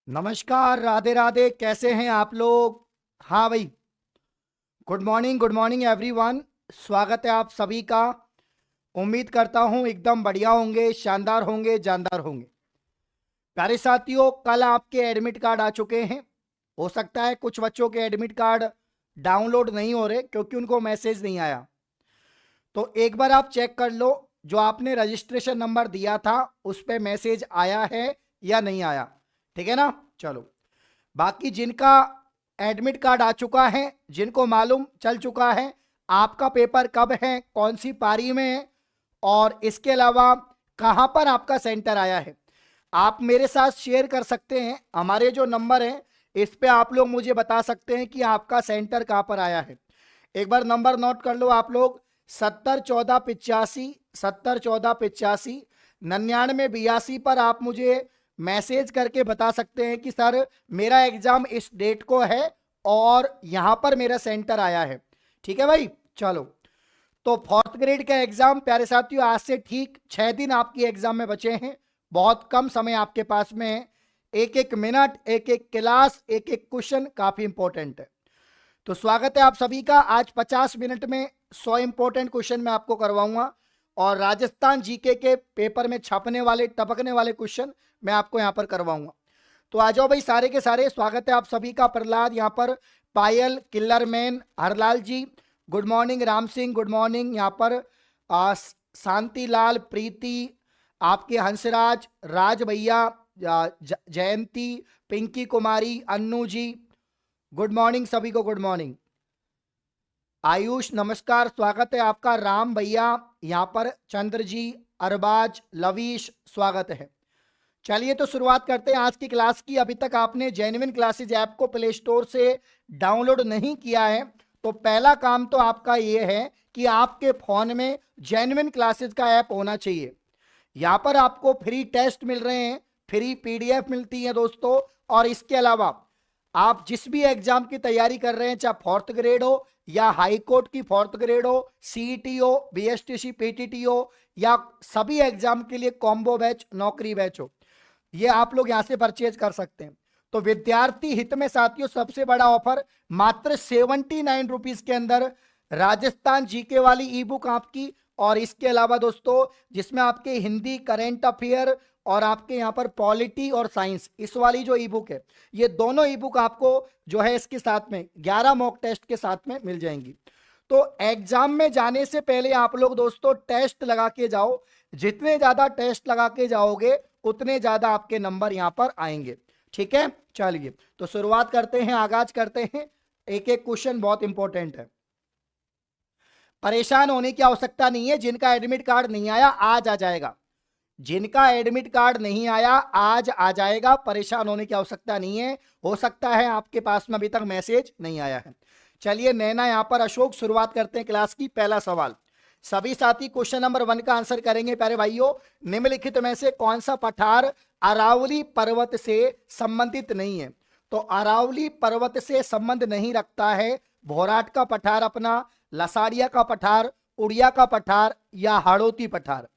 नमस्कार, राधे राधे। कैसे हैं आप लोग? हाँ भाई, गुड मॉर्निंग एवरीवन। स्वागत है आप सभी का। उम्मीद करता हूं एकदम बढ़िया होंगे, शानदार होंगे, जानदार होंगे। प्यारे साथियों, कल आपके एडमिट कार्ड आ चुके हैं। हो सकता है कुछ बच्चों के एडमिट कार्ड डाउनलोड नहीं हो रहे क्योंकि उनको मैसेज नहीं आया। तो एक बार आप चेक कर लो, जो आपने रजिस्ट्रेशन नंबर दिया था उस पर मैसेज आया है या नहीं आया। ठीक है ना? चलो, बाकी जिनका एडमिट कार्ड आ चुका है, जिनको मालूम चल चुका है आपका पेपर कब है, कौन सी पारी में है, और इसके अलावा कहां पर आपका सेंटर आया है, आप मेरे साथ शेयर कर सकते हैं। हमारे जो नंबर है इस पे आप लोग मुझे बता सकते हैं कि आपका सेंटर कहां पर आया है। एक बार नंबर नोट कर लो आप लोग। 70 14 85, 70 14 85, 99 82 पर आप मुझे मैसेज करके बता सकते हैं कि सर मेरा एग्जाम इस डेट को है और यहां पर मेरा सेंटर आया है। ठीक है भाई, चलो। तो फोर्थ ग्रेड का एग्जाम प्यारे साथियों आज से ठीक 6 दिन आपकी एग्जाम में बचे हैं। बहुत कम समय आपके पास में है। एक एक मिनट, एक एक क्लास, एक एक क्वेश्चन काफी इंपॉर्टेंट है। तो स्वागत है आप सभी का। आज 50 मिनट में 100 इंपॉर्टेंट क्वेश्चन मैं आपको करवाऊंगा और राजस्थान जीके के पेपर में छपने वाले, टपकने वाले क्वेश्चन मैं आपको यहां पर करवाऊंगा। तो आ जाओ भाई सारे के सारे। स्वागत है आप सभी का। प्रहलाद यहाँ पर, Payal, killer man, Harlal ji good morning, Ram Singh good morning, यहाँ पर शांतिलाल, प्रीति, आपके हंसराज, राज भैया, जयंती, पिंकी कुमारी, अन्नू जी गुड मॉर्निंग सभी को, गुड मॉर्निंग। आयुष नमस्कार, स्वागत है आपका। राम भैया यहाँ पर, चंद्र जी, अरबाज, लवीश स्वागत है। चलिए तो शुरुआत करते हैं आज की क्लास की। अभी तक आपने जेन्युइन क्लासेज ऐप को प्ले स्टोर से डाउनलोड नहीं किया है तो पहला काम तो आपका ये है कि आपके फोन में जेन्युइन क्लासेज का ऐप होना चाहिए। यहां पर आपको फ्री टेस्ट मिल रहे हैं, फ्री पीडीएफ मिलती है दोस्तों, और इसके अलावा आप जिस भी एग्जाम की तैयारी कर रहे हैं, चाहे फोर्थ ग्रेड हो या हाई कोर्ट की फोर्थ ग्रेड हो, सीईटी हो, बीएसटीसी, पीटीटी हो, या सभी एग्जाम के लिए कॉम्बो बैच, नौकरी बैच हो, ये आप लोग यहां से परचेज कर सकते हैं। तो विद्यार्थी हित में साथियों सबसे बड़ा ऑफर, मात्र 79 रुपीज के अंदर राजस्थान जीके वाली ई बुक आपकी, और इसके अलावा दोस्तों जिसमें आपके हिंदी, करेंट अफेयर और आपके यहाँ पर पॉलिटी और साइंस, इस वाली जो ई बुक है, ये दोनों ई बुक आपको जो है इसके साथ में 11 मॉक टेस्ट के साथ में मिल जाएंगी। तो एग्जाम में जाने से पहले आप लोग दोस्तों टेस्ट लगा के जाओ। जितने ज्यादा टेस्ट लगा के जाओगे उतने ज्यादा आपके नंबर यहां पर आएंगे। ठीक है, चलिए तो शुरुआत करते हैं, आगाज करते हैं। एक एक क्वेश्चन बहुत इंपॉर्टेंट है। परेशान होने की आवश्यकता नहीं है। जिनका एडमिट कार्ड नहीं आया आज आ जाएगा, जिनका एडमिट कार्ड नहीं आया आज आ जाएगा। परेशान होने की आवश्यकता नहीं है। हो सकता है आपके पास में अभी तक मैसेज नहीं आया है। चलिए नैना, यहां पर अशोक, शुरुआत करते हैं क्लास की। पहला सवाल, सभी साथी क्वेश्चन नंबर 1 का आंसर करेंगे। प्यारे भाइयों, निम्नलिखित में से कौन सा पठार अरावली पर्वत से संबंधित नहीं है? तो अरावली पर्वत से संबंध नहीं रखता है भोराट का पठार अपना, लसाड़िया का पठार, उड़िया का पठार, या हाड़ौती पठार।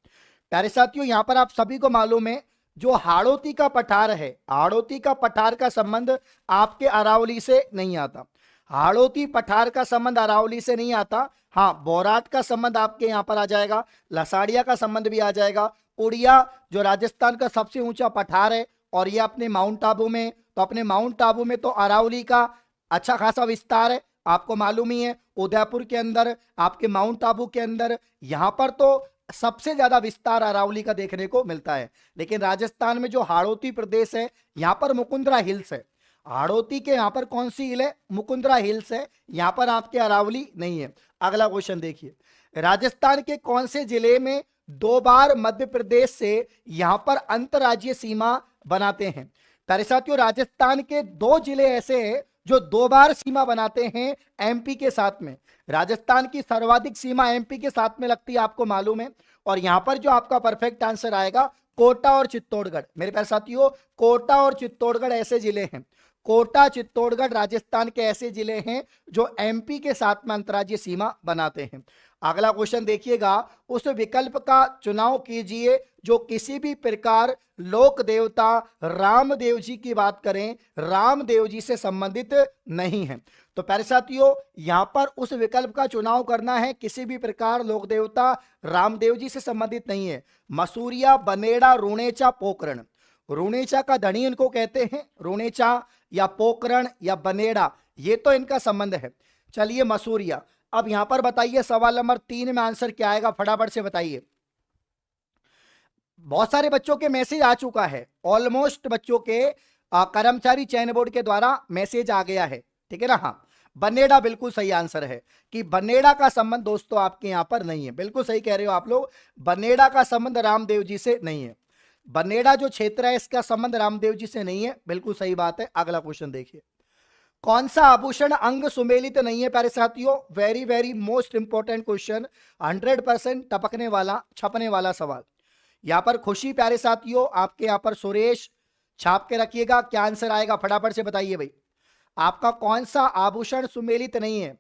प्यारे साथियों यहां पर आप सभी को मालूम है, जो हाड़ौती का पठार है, हाड़ौती का पठार का संबंध आपके अरावली से नहीं आता। हाड़ौती पठार का संबंध अरावली से नहीं आता। हाँ, बोराट का संबंध आपके यहां पर आ जाएगा, लसाड़िया का संबंध भी आ जाएगा। उड़िया जो राजस्थान का सबसे ऊंचा पठार है और ये अपने माउंट आबू में, तो अपने माउंट आबू में तो अरावली का अच्छा खासा विस्तार है, आपको मालूम ही है। उदयपुर के अंदर, आपके माउंट आबू के अंदर, यहां पर तो सबसे ज्यादा विस्तार अरावली का देखने को मिलता है। लेकिन राजस्थान में जो हाड़ौती प्रदेश है, यहां पर मुकुंदरा हिल्स है। हाड़ौती के यहां पर कौन सी हिल है? मुकुंदरा हिल्स है। यहां पर आपके अरावली नहीं है। अगला क्वेश्चन देखिए, राजस्थान के कौन से जिले में 2 बार मध्य प्रदेश से यहां पर अंतरराज्यीय सीमा बनाते हैं? प्यारे साथियों, राजस्थान के 2 जिले ऐसे हैं जो 2 बार सीमा बनाते हैं एमपी के साथ में। राजस्थान की सर्वाधिक सीमा एमपी के साथ में लगती है, आपको मालूम है। और यहां पर जो आपका परफेक्ट आंसर आएगा, कोटा और चित्तौड़गढ़। मेरे प्यारे साथियों, कोटा और चित्तौड़गढ़ ऐसे जिले हैं। कोटा, चित्तौड़गढ़, राजस्थान के ऐसे जिले हैं जो एमपी के साथ में अंतर्राज्यीय सीमा बनाते हैं। अगला क्वेश्चन देखिएगा, उस विकल्प का चुनाव कीजिए जो किसी भी प्रकार लोक देवता रामदेव जी की बात करें, रामदेव जी से संबंधित नहीं है। तो प्यारे साथियों, यहां पर उस विकल्प का चुनाव करना है किसी भी प्रकार लोक देवता रामदेव जी से संबंधित नहीं है। मसूरिया, बनेड़ा, रुणेचा, पोकरण। रुणेचा का धनी इनको कहते हैं, रुणेचा या पोकरण या बनेड़ा, ये तो इनका संबंध है। चलिए मसूरिया। अब यहां पर बताइए सवाल नंबर 3 में आंसर क्या आएगा, फटाफट से बताइए। बहुत सारे बच्चों के मैसेज आ चुका है, ऑलमोस्ट बच्चों के कर्मचारी चयन बोर्ड के द्वारा मैसेज आ गया है, ठीक है ना। हाँ, बनेड़ा बिल्कुल सही आंसर है कि बनेड़ा का संबंध दोस्तों आपके यहां पर नहीं है। बिल्कुल सही कह रहे हो आप लोग, बनेड़ा का संबंध रामदेव जी से नहीं है। बनेड़ा जो क्षेत्र है इसका संबंध रामदेव जी से नहीं है, बिल्कुल सही बात है। अगला क्वेश्चन देखिए, कौन सा आभूषण अंग सुमेलित नहीं है प्यारे साथियों? Very very most important question, 100% टपकने वाला, छपने वाला सवाल। यहां पर खुशी प्यारे साथियों, आपके यहां पर सुरेश छाप के रखिएगा, क्या आंसर आएगा फटाफट से बताइए भाई। आपका कौन सा आभूषण सुमेलित नहीं है?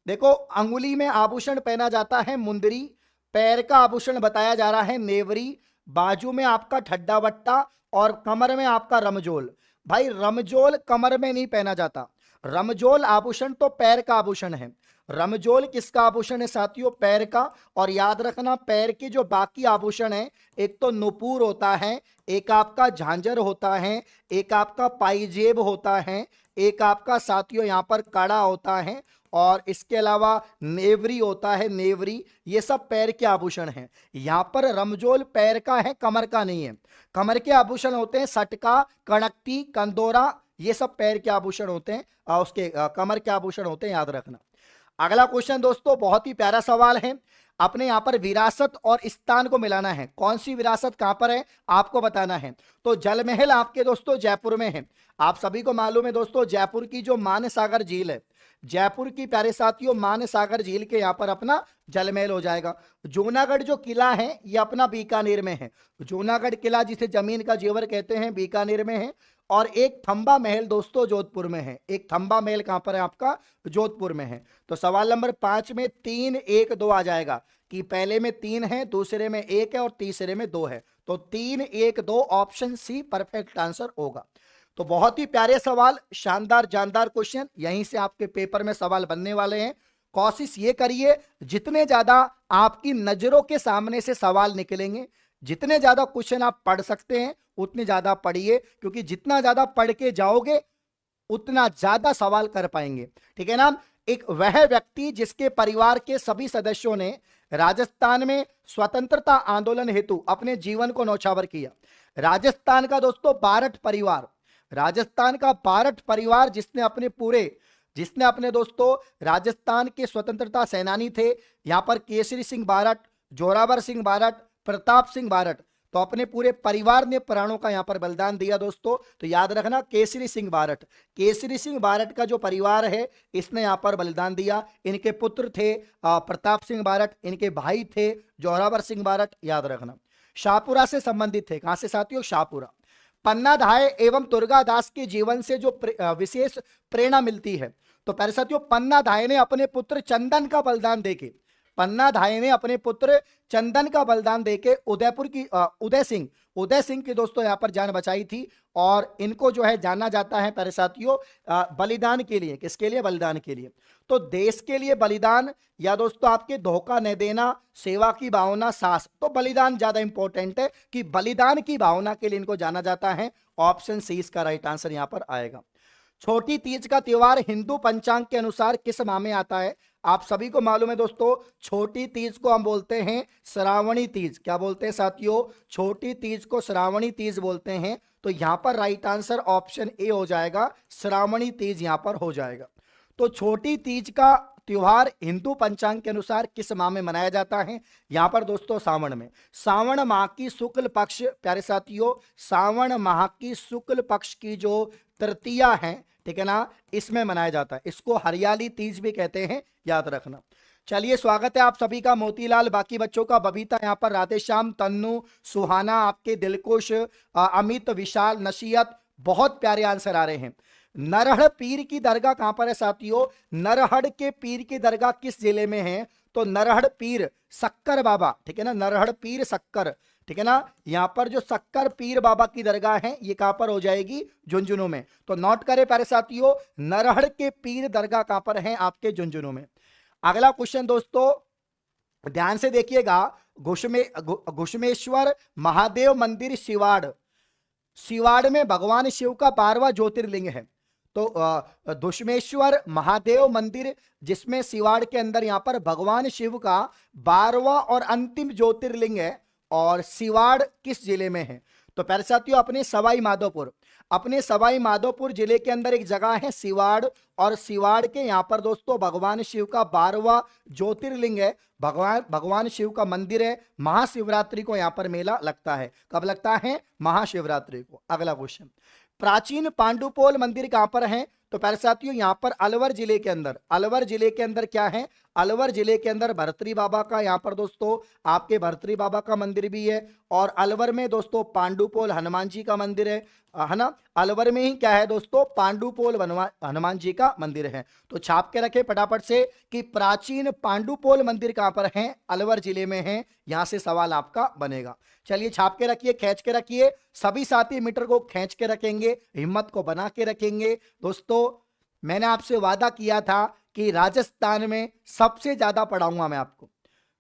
देखो, अंगुली में आभूषण पहना जाता है मुंदरी, पैर का आभूषण बताया जा रहा है नेवरी, बाजू में आपका ठड्डा बट्टा और कमर में आपका रमजोल। भाई रमजोल कमर में नहीं पहना जाता, रमजोल आभूषण तो पैर का आभूषण है। रमजोल किसका आभूषण है साथियों? पैर का। और याद रखना, पैर के जो बाकी आभूषण है, एक तो नुपुर होता है, एक आपका झांझर होता है, एक आपका पाइजेब होता है, एक आपका साथियों यहां पर कड़ा होता है, और इसके अलावा नेवरी होता है, नेवरी। ये सब पैर के आभूषण हैं। यहां पर रमजोल पैर का है, कमर का नहीं है। कमर के आभूषण होते हैं सटका, कणकती, कंदोरा, ये सब पैर के आभूषण होते हैं, उसके कमर के आभूषण होते हैं, याद रखना। अगला क्वेश्चन दोस्तों बहुत ही प्यारा सवाल है। अपने यहां पर विरासत और स्थान को मिलाना है, कौन सी विरासत कहां पर है आपको बताना है। तो जल महल आपके दोस्तों जयपुर में है। आप सभी को मालूम है दोस्तों, जयपुर की जो मानसागर झील है, जयपुर की प्यारे साथियों मानसागर झील के यहां पर अपना जल महल हो जाएगा। जूनागढ़ जो किला है ये अपना बीकानेर में है, जूनागढ़ किला जिसे जमीन का जेवर कहते हैं, बीकानेर में है। और एक थंबा महल दोस्तों जोधपुर में है, एक थंबा महल कहां पर है आपका? जोधपुर में है। तो सवाल नंबर 5 में 3, 1, 2 आ जाएगा कि पहले में 3 है, दूसरे में 1 है और तीसरे में 2 है। तो 3, 1, 2 ऑप्शन सी परफेक्ट आंसर होगा। तो बहुत ही प्यारे सवाल, शानदार जानदार क्वेश्चन, यहीं से आपके पेपर में सवाल बनने वाले हैं। कोशिश ये करिए जितने ज्यादा आपकी नजरों के सामने से सवाल निकलेंगे, जितने ज्यादा क्वेश्चन आप पढ़ सकते हैं उतने ज्यादा पढ़िए, क्योंकि जितना ज्यादा पढ़ के जाओगे उतना ज्यादा सवाल कर पाएंगे, ठीक है ना। एक वह व्यक्ति जिसके परिवार के सभी सदस्यों ने राजस्थान में स्वतंत्रता आंदोलन हेतु अपने जीवन को न्यौछावर किया। राजस्थान का दोस्तों बारठ परिवार, राजस्थान का बारठ परिवार जिसने अपने दोस्तों राजस्थान के स्वतंत्रता सेनानी थे, यहां पर केसरी सिंह बारठ, जोरावर सिंह बारठ, प्रताप सिंह बारठ, तो अपने पूरे परिवार ने प्राणों का यहां पर बलिदान दिया दोस्तों। तो याद रखना केसरी सिंह बारठ, केसरी सिंह बारठ का जो परिवार है इसने यहां पर बलिदान दिया। इनके पुत्र थे प्रताप सिंह बारठ, इनके भाई थे जोरावर सिंह बारठ, याद रखना। शाहपुरा से संबंधित थे, कहां से साथियों? शाहपुरा। पन्ना धाय एवं दुर्गादास के जीवन से जो विशेष प्रेरणा मिलती है, तो प्यारे साथियों पन्ना धाय ने अपने पुत्र चंदन का बलिदान देके, पन्ना धाय ने अपने पुत्र चंदन का बलिदान देके उदयपुर की उदय सिंह की दोस्तों यहां पर जान बचाई थी। और इनको जो है जाना जाता है प्यारे साथियों बलिदान के लिए। किसके लिए? बलिदान के लिए। तो देश के लिए बलिदान, या दोस्तों आपके धोखा न देना, सेवा की भावना, सास, तो बलिदान ज्यादा इंपॉर्टेंट है कि बलिदान की भावना के लिए इनको जाना जाता है। ऑप्शन सी इसका राइट आंसर यहां पर आएगा। छोटी तीज का त्योहार हिंदू पंचांग के अनुसार किस माह में आता है? आप सभी को मालूम है दोस्तों, छोटी तीज को हम बोलते हैं श्रावणी तीज। क्या बोलते हैं साथियों? छोटी तीज को श्रावणी तीज बोलते हैं। तो यहां पर राइट आंसर ऑप्शन ए हो जाएगा, श्रावणी तीज यहां पर हो जाएगा। तो छोटी तीज का त्योहार हिंदू पंचांग के अनुसार किस माह में मनाया जाता है? यहां पर दोस्तों सावन में, सावन माह की शुक्ल पक्ष, प्यारे साथियों सावन माह की शुक्ल पक्ष की जो तृतीया है, ठीक है ना, इसमें मनाया जाता है। इसको हरियाली तीज भी कहते हैं, याद रखना। चलिए स्वागत है आप सभी का, मोतीलाल, बाकी बच्चों का, बबीता यहाँ पर, राधेश्याम, तन्नू, सुहाना, आपके दिलकुश, अमित, विशाल, नसीहत, बहुत प्यारे आंसर आ रहे हैं। नरहड़ पीर की दरगाह कहां पर है साथियों? नरहड़ के पीर की दरगाह किस जिले में है? तो नरहड़ पीर सक्कर बाबा, ठीक है ना, नरहड़ पीर सक्कर, ठीक है ना, यहां पर जो सक्कर पीर बाबा की दरगाह है ये कहां पर हो जाएगी? झुंझुनू में। तो नोट करें प्यारे साथियों, नरहड़ के पीर दरगाह कहां पर है? आपके झुंझुनू में। अगला क्वेश्चन दोस्तों ध्यान से देखिएगा, घुश्मेश्वर महादेव मंदिर सिवाड़, सिवाड़ में भगवान शिव का 12वां ज्योतिर्लिंग है। तो घुश्मेश्वर महादेव मंदिर जिसमें सिवाड़ के अंदर यहां पर भगवान शिव का 12वां और अंतिम ज्योतिर्लिंग है, और सिवाड़ किस जिले में है? तो प्यारे साथियों अपने सवाई माधोपुर, अपने सवाई माधोपुर जिले के अंदर एक जगह है सिवाड़, और सिवाड़ के यहां पर दोस्तों भगवान शिव का 12वां ज्योतिर्लिंग है, भगवान शिव का मंदिर है। महाशिवरात्रि को यहां पर मेला लगता है। कब लगता है? महाशिवरात्रि को। अगला क्वेश्चन, प्राचीन पांडुपोल मंदिर कहां पर है? तो प्यारे साथियों यहां पर अलवर जिले के अंदर, अलवर जिले के अंदर क्या है? अलवर जिले के अंदर भर्तरी बाबा का यहां पर दोस्तों आपके भर्तरी बाबा का मंदिर भी है, और अलवर में दोस्तों पांडुपोल हनुमान जी का मंदिर है ना, अलवर में ही क्या है दोस्तों? पांडुपोल हनुमान जी का मंदिर है। तो छाप के रखे फटाफट से कि प्राचीन पांडुपोल मंदिर कहां पर है? अलवर जिले में है। यहां से सवाल आपका बनेगा। चलिए छाप के रखिए, खींच के रखिए, सभी साथी मीटर को खींच के रखेंगे, हिम्मत को बना के रखेंगे। दोस्तों मैंने आपसे वादा किया था कि राजस्थान में सबसे ज्यादा पढ़ाऊंगा मैं आपको।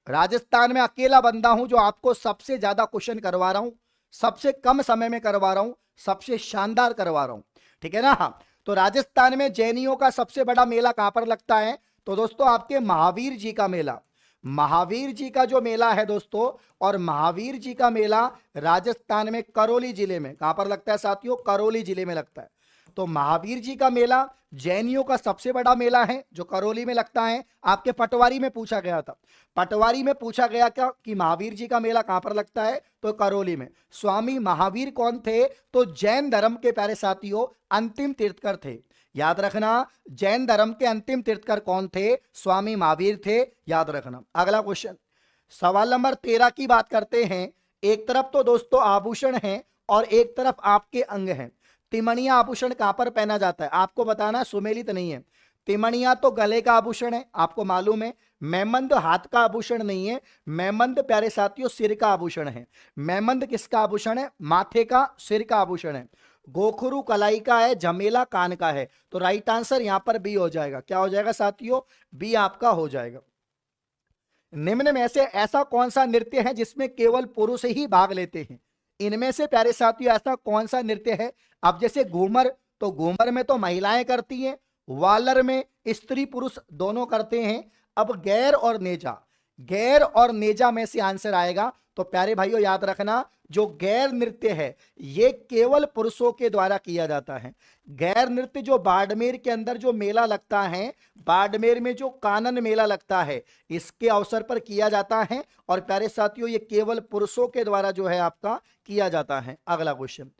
राजस्थान में अकेला बंदा हूं जो आपको सबसे ज्यादा क्वेश्चन करवा रहा हूं, सबसे कम समय में करवा रहा हूं, सबसे शानदार करवा रहा हूं, ठीक है ना। हाँ, तो राजस्थान में जैनियों का सबसे बड़ा मेला कहां पर लगता है? तो दोस्तों आपके महावीर जी का मेला, महावीर जी का जो मेला है दोस्तों, और महावीर जी का मेला राजस्थान में करौली जिले में कहां पर लगता है साथियों? करौली जिले में लगता है। तो महावीर जी का मेला जैनियों का सबसे बड़ा मेला है जो करौली में लगता है। आपके पटवारी में पूछा गया था, पटवारी में पूछा गया क्या कि महावीर जी का मेला कहां पर लगता है? तो करौली में। स्वामी महावीर कौन थे? तो जैन धर्म के प्यारे साथियों अंतिम तीर्थकर थे। याद रखना, जैन धर्म के अंतिम तीर्थकर कौन थे? स्वामी महावीर थे, याद रखना। अगला क्वेश्चन, सवाल नंबर 13 की बात करते हैं। एक तरफ तो दोस्तों आभूषण है और एक तरफ आपके अंग हैं। तिमणिया आभूषण कहां पर पहना जाता है? आपको बताना, सुमेलित नहीं है। तिमणिया तो गले का आभूषण है, आपको मालूम है। मेमंद हाथ का आभूषण नहीं है, मेमंद प्यारे साथियों सिर का आभूषण है। मेमंद किसका आभूषण है? माथे का, सिर का आभूषण है। गोखरू कलाई का है, झमेला कान का है। तो राइट आंसर यहां पर बी हो जाएगा। क्या हो जाएगा साथियों? बी आपका हो जाएगा। निम्न में से ऐसा कौन सा नृत्य है जिसमें केवल पुरुष ही भाग लेते हैं? इनमें से प्यारे साथियों ऐसा कौन सा नृत्य है? अब जैसे घूमर, तो घूमर में तो महिलाएं करती हैं, वालर में स्त्री पुरुष दोनों करते हैं। अब गैर और नेजा, गैर और नेजा में से आंसर आएगा। तो प्यारे भाइयों याद रखना, जो गैर नृत्य है ये केवल पुरुषों के द्वारा किया जाता है। गैर नृत्य जो बाड़मेर के अंदर जो मेला लगता है, बाड़मेर में जो कानन मेला लगता है, इसके अवसर पर किया जाता है। और प्यारे साथियों ये केवल पुरुषों के द्वारा जो है आपका किया जाता है। अगला क्वेश्चन,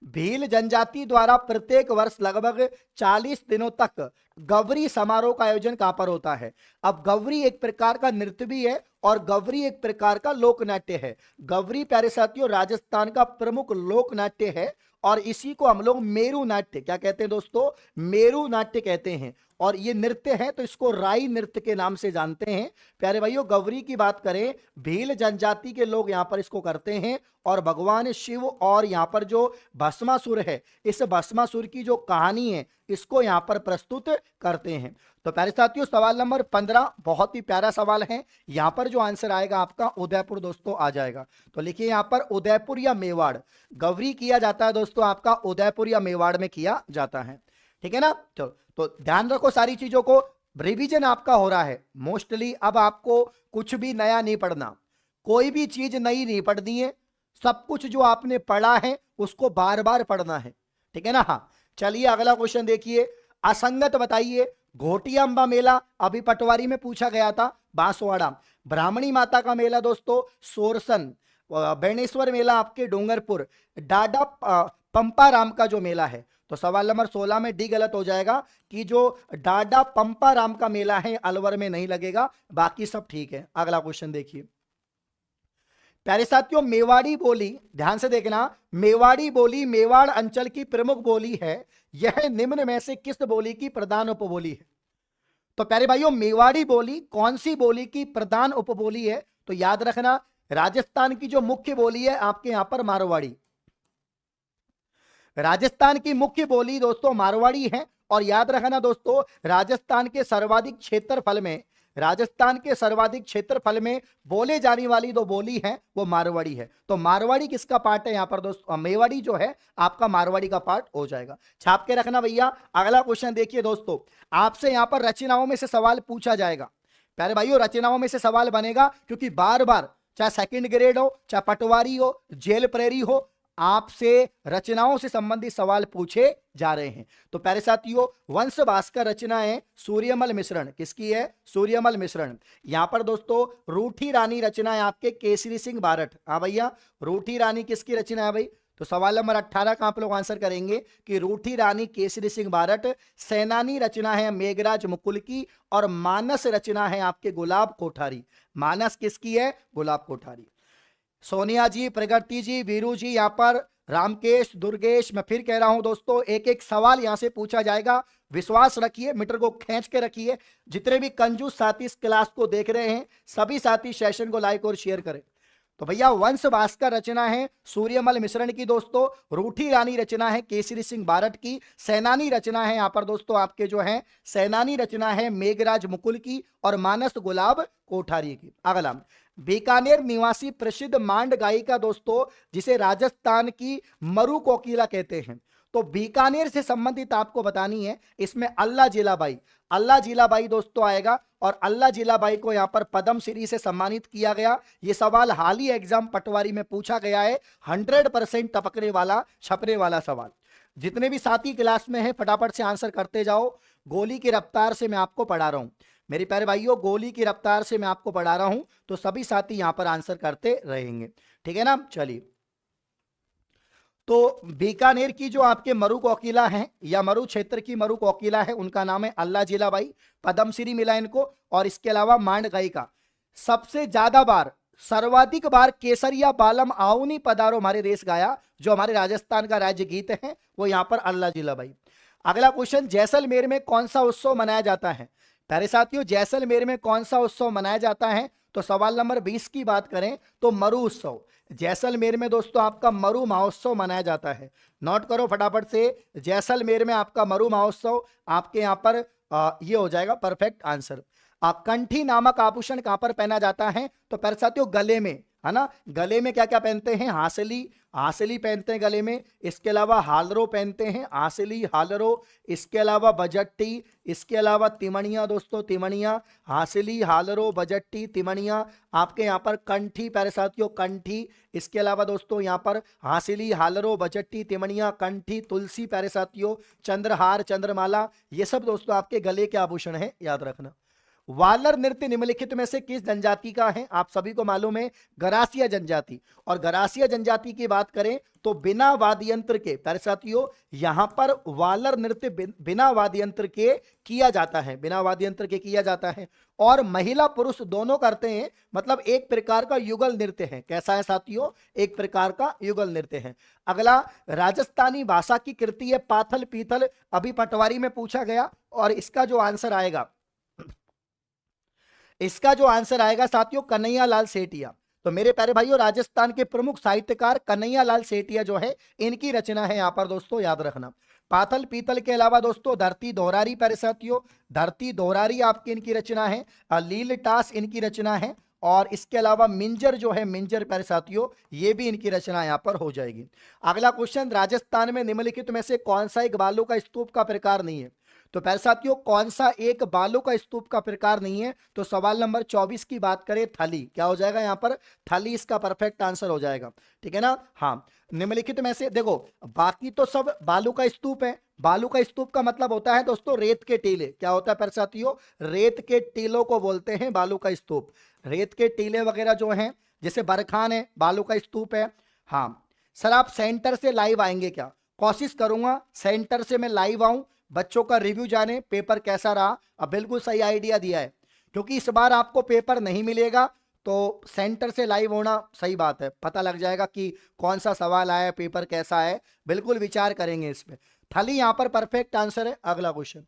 भील जनजाति द्वारा प्रत्येक वर्ष लगभग 40 दिनों तक गवरी समारोह का आयोजन कहां पर होता है? अब गवरी एक प्रकार का नृत्य भी है और गवरी एक प्रकार का लोक नाट्य है। गवरी प्यारे साथियों राजस्थान का प्रमुख लोक नाट्य है, और इसी को हम लोग मेरू नाट्य क्या कहते हैं दोस्तों? मेरू नाट्य कहते हैं। और ये नृत्य है तो इसको राई नृत्य के नाम से जानते हैं। प्यारे भाइयों गवरी की बात करें, भील जनजाति के लोग यहां पर इसको करते हैं, और भगवान शिव और यहां पर जो भस्मासुर है, इस भस्मासुर की जो कहानी है इसको यहां पर प्रस्तुत करते हैं। तो प्यारे साथियों सवाल नंबर 15 बहुत ही प्यारा सवाल है। यहां पर जो आंसर आएगा आपका उदयपुर दोस्तों आ जाएगा। तो लिखिए यहां पर उदयपुर या मेवाड़। गवरी किया जाता है दोस्तों आपका उदयपुर या मेवाड़ में किया जाता है, ठीक है ना। तो ध्यान रखो सारी चीजों को, रिवीजन आपका हो रहा है मोस्टली। अब आपको कुछ भी नया नहीं पढ़ना, कोई भी चीज नई नहीं पढ़नी है, सब कुछ जो आपने पढ़ा है उसको बार बार पढ़ना है, ठीक है ना। हाँ चलिए अगला क्वेश्चन देखिए, असंगत बताइए। घोटिया अंबा मेला अभी पटवारी में पूछा गया था, बांसवाड़ा। ब्राह्मणी माता का मेला दोस्तों सोरसन। बेणेश्वर मेला आपके डूंगरपुर। डाडा पंपा राम का जो मेला है, तो सवाल नंबर 16 में डी गलत हो जाएगा कि जो डाडा पंपा राम का मेला है अलवर में नहीं लगेगा, बाकी सब ठीक है। अगला क्वेश्चन देखिए, प्यारे साथियों, मेवाड़ी बोली, ध्यान से देखना, मेवाड़ी बोली मेवाड़ अंचल की प्रमुख बोली है। यह निम्न में से किस बोली की प्रधान उपबोली है? तो प्यारे भाइयों, मेवाड़ी बोली कौन सी बोली की प्रधान उपबोली है? तो याद रखना, राजस्थान की जो मुख्य बोली है आपके यहां पर मारवाड़ी। राजस्थान की मुख्य बोली दोस्तों मारवाड़ी है। और याद रखना दोस्तों, राजस्थान के सर्वाधिक क्षेत्रफल में, राजस्थान के सर्वाधिक क्षेत्रफल में बोले जाने वाली दो बोली है वो मारवाड़ी है। तो मारवाड़ी किसका पार्ट है यहां पर दोस्तों? मेवाड़ी जो है आपका मारवाड़ी का पार्ट हो जाएगा। छाप के रखना भैया। अगला क्वेश्चन देखिए दोस्तों, आपसे यहां पर रचनाओं में से सवाल पूछा जाएगा। प्यारे भाइयों, रचनाओं में से सवाल बनेगा, क्योंकि बार बार चाहे सेकंड ग्रेड हो, चाहे पटवारी हो, जेल प्रेरी हो, आपसे रचनाओं से संबंधित सवाल पूछे जा रहे हैं। तो प्यारे साथियों, वंश भास्कर रचना है सूर्यमल मिश्रण, किसकी है? सूर्यमल मिश्रण। यहां पर दोस्तों रूठी रानी रचना है आपके केसरी सिंह बारठ। हाँ भैया, रूठी रानी किसकी रचना है भाई? तो सवाल नंबर 18 का आप लोग आंसर करेंगे कि रूठी रानी केसरी सिंह बारठ। सेनानी रचना है मेघराज मुकुल की, और मानस रचना है आपके गुलाब कोठारी। मानस किसकी है? गुलाब कोठारी। सोनिया जी, प्रगति जी, वीरू जी, यहां पर रामकेश, दुर्गेश, मैं फिर कह रहा हूं दोस्तों, एक एक सवाल यहां से पूछा जाएगा। विश्वास रखिए, मीटर को खींच के रखिए। जितने भी कंजूस साथी इस क्लास को देख रहे हैं, सभी साथी सेशन को लाइक और शेयर करें। तो भैया, वंश भास्कर रचना है सूर्यमल मिश्रण की दोस्तों, रूठी रानी रचना है केसरी सिंह बारठ की, सेनानी रचना है यहां पर दोस्तों आपके जो है, सेनानी रचना है मेघराज मुकुल की, और मानस गुलाब कोठारी की। अगला, बीकानेर निवासी प्रसिद्ध मांड गायिका दोस्तों, जिसे राजस्थान की मरु कोकिला कहते हैं। तो बीकानेर से संबंधित आपको बतानी है। इसमें अल्लाह जिलाबाई, अल्लाह जिलाबाई दोस्तों आएगा, और अल्लाह जिलाबाई को यहां पर पद्म श्री से सम्मानित किया गया। यह सवाल हाल ही एग्जाम पटवारी में पूछा गया है। 100% टपकने वाला, छपने वाला सवाल। जितने भी साथी क्लास में है फटाफट से आंसर करते जाओ। गोली की रफ्तार से मैं आपको पढ़ा रहा हूं मेरे प्यारे भाइयों, गोली की रफ्तार से मैं आपको पढ़ा रहा हूं, तो सभी साथी यहां पर आंसर करते रहेंगे, ठीक है ना? चलिए, तो बीकानेर की जो आपके मरु कोकिला है, या मरु क्षेत्र की मरु कोकिला है, उनका नाम है अल्लाह जिलाबाई। पद्मश्री मिला इनको। और इसके अलावा मांड गायिका, सबसे ज्यादा बार, सर्वाधिक बार केसरिया बालम आउनी पधारो हमारे देश गाया, जो हमारे राजस्थान का राज्य गीत है, वो यहां पर अल्लाह जिलाबाई। अगला क्वेश्चन, जैसलमेर में कौन सा उत्सव मनाया जाता है? प्यारे साथियों, जैसलमेर में कौन सा उत्सव मनाया जाता है? तो सवाल नंबर 20 की बात करें तो मरु उत्सव। जैसलमेर में दोस्तों आपका मरु महोत्सव मनाया जाता है। नोट करो फटाफट से, जैसलमेर में आपका मरु महोत्सव, आपके यहां पर ये हो जाएगा परफेक्ट आंसर। कंठी नामक आभूषण कहां पर पहना जाता है? तो प्यारे साथियों, गले में, है ना? गले में क्या क्या पहनते हैं? हासली, हासली पहनते हैं गले में। इसके अलावा हालरो पहनते हैं, हासली, हालरो। इसके अलावा बजट्टी, इसके अलावा तिमणिया दोस्तों, तिमणिया, हासली, हालरो, बजट्टी, तिमणिया। आपके यहाँ पर कंठी, प्यारे साथियों, कंठी। इसके अलावा दोस्तों यहाँ पर हासली, हालरो, बजट्टी, तिमणिया, कंठी, तुलसी, प्यारे साथियों, चंद्रहार, चंद्रमाला, ये सब दोस्तों आपके गले के आभूषण है, याद रखना। वालर नृत्य निम्नलिखित में से किस जनजाति का है? आप सभी को मालूम है, गरासिया जनजाति। और गरासिया जनजाति की बात करें तो बिना वाद्य यंत्र के, प्यारे साथियों, यहां पर वालर नृत्य बिना वाद्य यंत्र के किया जाता है, बिना वाद्य यंत्र के किया जाता है। और महिला पुरुष दोनों करते हैं, मतलब एक प्रकार का युगल नृत्य है। कैसा है साथियों? एक प्रकार का युगल नृत्य है। अगला, राजस्थानी भाषा की कृति है पाथल पीथल, अभी पटवारी में पूछा गया, और इसका जो आंसर आएगा, इसका जो आंसर आएगा साथियों, कन्हैया लाल सेठिया। तो मेरे प्यारे भाइयों, राजस्थान के प्रमुख साहित्यकार कन्हैया लाल सेठिया जो है, इनकी रचना है यहां पर दोस्तों, याद रखना। पाथल पीतल के अलावा दोस्तों धरती दोहरारी, प्यारे साथियों, धरती दोहरारी आपकी इनकी रचना है। लील टास इनकी रचना है। और इसके अलावा मिंजर जो है, मिंजर प्यारे साथियों, ये भी इनकी रचना यहां पर हो जाएगी। अगला क्वेश्चन, राजस्थान में निम्नलिखित में से कौन सा एक बालू का स्तूप का प्रकार नहीं है? तो प्यारे साथियों, कौन सा एक बालू का स्तूप का प्रकार नहीं है? तो सवाल नंबर 24 की बात करें, थली, क्या हो जाएगा यहां पर? थली इसका परफेक्ट आंसर हो जाएगा, ठीक है ना? हाँ, निम्नलिखित में से देखो, बाकी तो सब बालू का स्तूप है। बालू का स्तूप का मतलब होता है दोस्तों रेत के टीले। क्या होता है प्यारे साथियों? रेत के टीलों को बोलते हैं बालू का स्तूप। रेत के टीले वगैरह जो हैं, जैसे बरखान है, बालू का स्तूप है। हाँ सर, आप सेंटर से लाइव आएंगे क्या? कोशिश करूंगा सेंटर से मैं लाइव आऊं, बच्चों का रिव्यू जाने, पेपर कैसा रहा। अब बिल्कुल सही आइडिया दिया है, क्योंकि इस बार आपको पेपर नहीं मिलेगा, तो सेंटर से लाइव होना सही बात है, पता लग जाएगा कि कौन सा सवाल आया, पेपर कैसा है, बिल्कुल विचार करेंगे इस पे। थली यहां पर परफेक्ट आंसर है। अगला क्वेश्चन,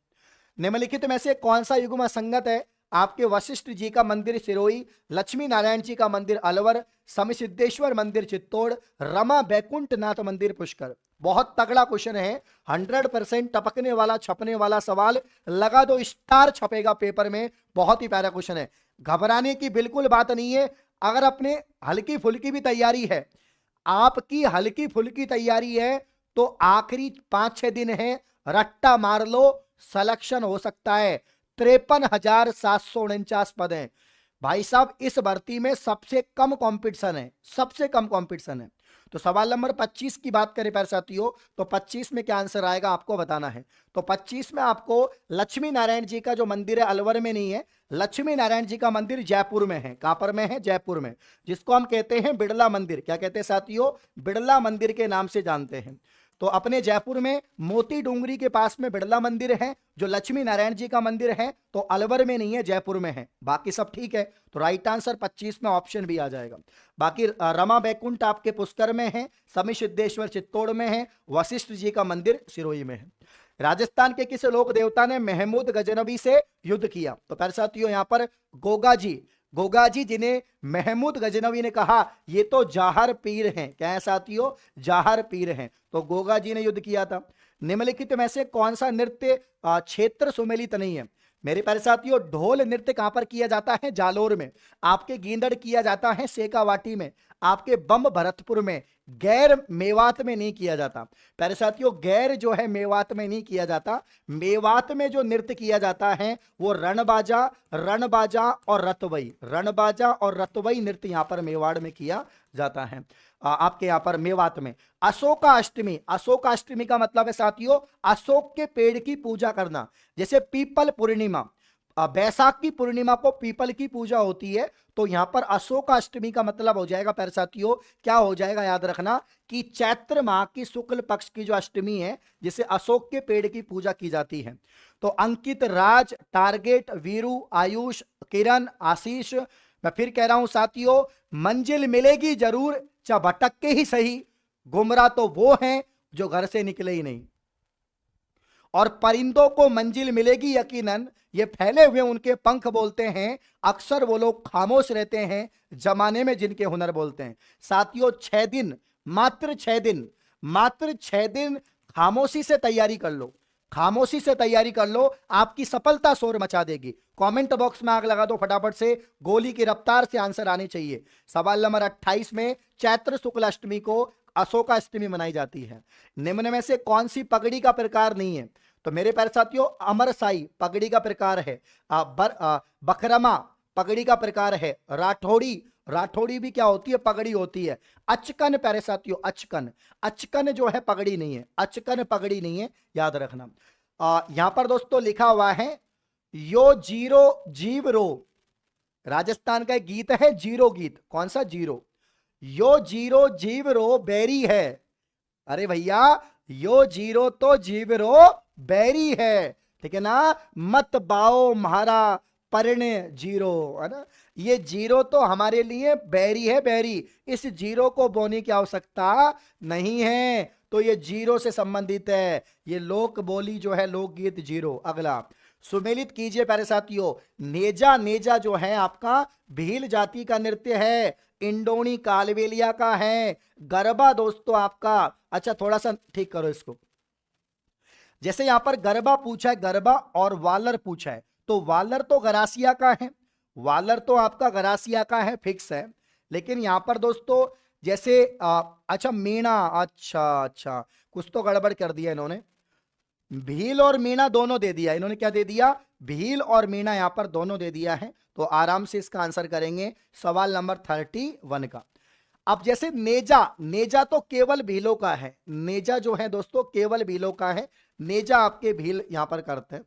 निम्नलिखित में से कौन सा युग्म संगत है आपके वशिष्ठ जी का मंदिर सिरोही, लक्ष्मी नारायण जी का मंदिर अलवर, समसिद्धेश्वर मंदिर चित्तौड़, रमा बैकुंठ नाथ मंदिर पुष्कर। बहुत तगड़ा क्वेश्चन है, 100% टपकने वाला छपने वाला सवाल, लगा दो स्टार छपेगा पेपर में। बहुत ही प्यारा क्वेश्चन है, घबराने की बिल्कुल बात नहीं है। अगर अपने हल्की फुल्की भी तैयारी है, आपकी हल्की फुल्की तैयारी है, तो आखिरी 5-6 दिन है, रट्टा मार लो, सिलेक्शन हो सकता है। 53,749 पद हैं भाई साहब, इस भर्ती में सबसे कम कंपटीशन है, सबसे कम कंपटीशन है। तो सवाल नंबर 25 की बात करें प्यारे साथियों, तो 25 में क्या आंसर आएगा आपको बताना है। तो 25 में आपको लक्ष्मी नारायण जी का जो मंदिर है अलवर में नहीं है, लक्ष्मी नारायण जी का मंदिर जयपुर में है। कहां पर में है? जयपुर में, जिसको हम कहते हैं बिड़ला मंदिर। क्या कहते हैं साथियों? बिड़ला मंदिर के नाम से जानते हैं। तो अपने जयपुर में मोती डूंगरी के पास में बिड़ला मंदिर है, जो लक्ष्मी नारायण जी का मंदिर है, तो अलवर में नहीं है, जयपुर में है। बाकी सब ठीक है, तो राइट आंसर 25 में ऑप्शन भी आ जाएगा। बाकी रमा बैकुंठ आपके पुष्कर में है, समी सिद्धेश्वर चित्तौड़ में है, वशिष्ठ जी का मंदिर सिरोही में है। राजस्थान के किस लोक देवता ने महमूद गजनवी से युद्ध किया? तो प्यारे साथियों यहाँ पर गोगा जी, गोगा जी जिन्हें महमूद गजनवी ने कहा ये तो जाहर पीर हैं। क्या है साथियों? जाहर पीर हैं। तो गोगा जी ने युद्ध किया था। निम्नलिखित में से कौन सा नृत्य क्षेत्र सुमेलित नहीं है? मेरे प्यारे साथियों, ढोल नृत्य कहां पर किया जाता है? जालोर में। आपके गींदड़ किया जाता है सेकावाटी में। आपके बम भरतपुर में। गैर मेवात में नहीं किया जाता। प्यारे साथियों, गैर जो है मेवात में नहीं किया जाता। मेवात में जो नृत्य किया जाता है वो रणबाजा, रणबाजा और रतवई, रणबाजा और रतवई नृत्य यहां पर मेवाड़ में किया जाता है। आपके यहां पर मेवात में। अशोकाष्टमी, अशोकाष्टमी का मतलब है साथियों अशोक के पेड़ की पूजा करना। जैसे पीपल पूर्णिमा, बैसाख की पूर्णिमा को पीपल की पूजा होती है, तो यहां पर अशोकाष्टमी का मतलब हो जाएगा प्यारे साथियों, क्या हो जाएगा याद रखना, कि चैत्र माह की शुक्ल पक्ष की जो अष्टमी है, जिसे अशोक के पेड़ की पूजा की जाती है। तो अंकित, राज, टारगेट, वीरू, आयुष, किरण, आशीष, मैं फिर कह रहा हूं साथियों, मंजिल मिलेगी जरूर, चाहे भटक के ही सही। गुमराह तो वो हैं जो घर से निकले ही नहीं, और परिंदों को मंजिल मिलेगी यकीनन, ये फैले हुए उनके पंख बोलते हैं। अक्सर वो लोग खामोश रहते हैं जमाने में जिनके हुनर बोलते हैं। साथियों 6 दिन, मात्र 6 दिन, मात्र 6 दिन खामोशी से तैयारी कर लो, खामोशी से तैयारी कर लो, आपकी सफलता शोर मचा देगी। कमेंट बॉक्स में आग लगा दो फटाफट से, गोली की रफ्तार से आंसर आने चाहिए। सवाल नंबर 28 में चैत्र शुक्ल अष्टमी को अशोकाष्टमी मनाई जाती है। निम्न में से कौन सी पगड़ी का प्रकार नहीं है? तो मेरे प्यारे साथियों, अमरसाई पगड़ी का प्रकार है, बखरमा पगड़ी का प्रकार है, राठौड़ी, राठौड़ी भी क्या होती है? पगड़ी होती है। अचकन प्यारे साथियों, अचकन, अचकन जो है पगड़ी नहीं है, अचकन पगड़ी नहीं है, याद रखना। यहां पर दोस्तों लिखा हुआ है यो जीरो जीव रो, राजस्थान का एक गीत है जीरो गीत। कौन सा? जीरो। यो जीरो जीव रो बैरी है। अरे भैया, यो जीरो तो जीव रो बैरी है, ठीक है ना? मत बाओ म्हारा पर्ण जीरो, है ना? ये जीरो तो हमारे लिए बैरी है, बैरी। इस जीरो को बोने की आवश्यकता नहीं है, तो ये जीरो से संबंधित है। ये लोक बोली जो है, लोकगीत जीरो। अगला सुमेलित कीजिए प्यारे साथियों। नेजा, नेजा जो है आपका भील जाति का नृत्य है, इंडोनी कालबेलिया का है। गरबा दोस्तों आपका, अच्छा थोड़ा सा ठीक करो इसको, जैसे यहां पर गरबा पूछा है, गरबा, और वालर पूछा है, तो वालर तो गरासिया का है, वालर तो आपका गरासिया का है, फिक्स है। लेकिन यहां पर दोस्तों जैसे अच्छा मीणा, अच्छा कुछ तो गड़बड़ कर दिया इन्होंने, भील और मीणा दोनों दे दिया इन्होंने। क्या दे दिया? भील और मीणा यहां पर दोनों दे दिया है। तो आराम से इसका आंसर करेंगे सवाल नंबर 31 का। अब जैसे नेजा, नेजा तो केवल भीलों का है, नेजा जो है दोस्तों केवल भीलों का है, नेजा आपके भील यहां पर करते हैं।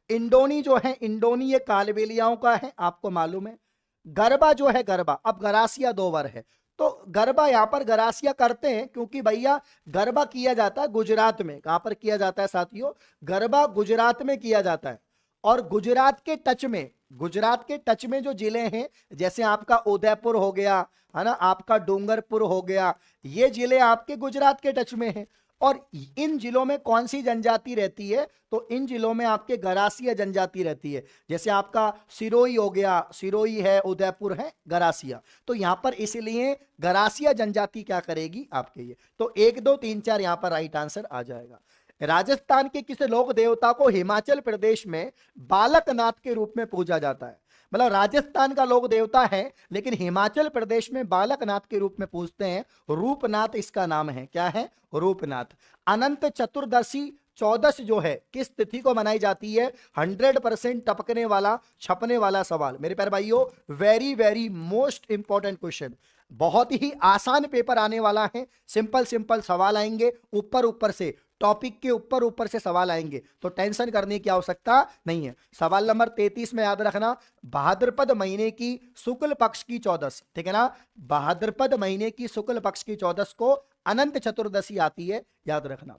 इंडोनी जो है, इंडोनी ये कालबेलियाओं का है, आपको मालूम है। गरबा जो है, गरबा, अब गरासिया 2 बार है, तो गरबा यहां पर गरासिया करते हैं, क्योंकि भैया गरबा किया जाता है गुजरात में। कहां पर किया जाता है साथियों? गरबा गुजरात में किया जाता है। और गुजरात के टच में जो जिले हैं, जैसे आपका उदयपुर हो गया, है ना, आपका डूंगरपुर हो गया, ये जिले आपके गुजरात के टच में हैं। और इन जिलों में कौन सी जनजाति रहती है? तो इन जिलों में आपके गरासिया जनजाति रहती है। जैसे आपका सिरोही हो गया, सिरोही है, उदयपुर है, गरासिया। तो यहां पर इसलिए गरासिया जनजाति क्या करेगी आपके ये। तो 1 2 3 4 यहां पर राइट आंसर आ जाएगा। राजस्थान के किस लोक देवता को हिमाचल प्रदेश में बालकनाथ के रूप में पूजा जाता है? मतलब राजस्थान का लोक देवता है, लेकिन हिमाचल प्रदेश में बालकनाथ के रूप में पूजते हैं। रूपनाथ इसका नाम है। क्या है? रूपनाथ। अनंत चतुर्दशी चौदस जो है किस तिथि को मनाई जाती है? 100% टपकने वाला, छपने वाला सवाल मेरे प्यारे भाइयों, very very most important question. बहुत ही आसान पेपर आने वाला है। सिंपल सिंपल सवाल आएंगे, ऊपर ऊपर से टॉपिक के ऊपर ऊपर से सवाल आएंगे, तो टेंशन करने की आवश्यकता नहीं है। सवाल नंबर 33 में याद रखना, भाद्रपद महीने की शुक्ल पक्ष की चौदस, ठीक है ना, भाद्रपद महीने की शुक्ल पक्ष की चौदस को अनंत चतुर्दशी आती है, याद रखना।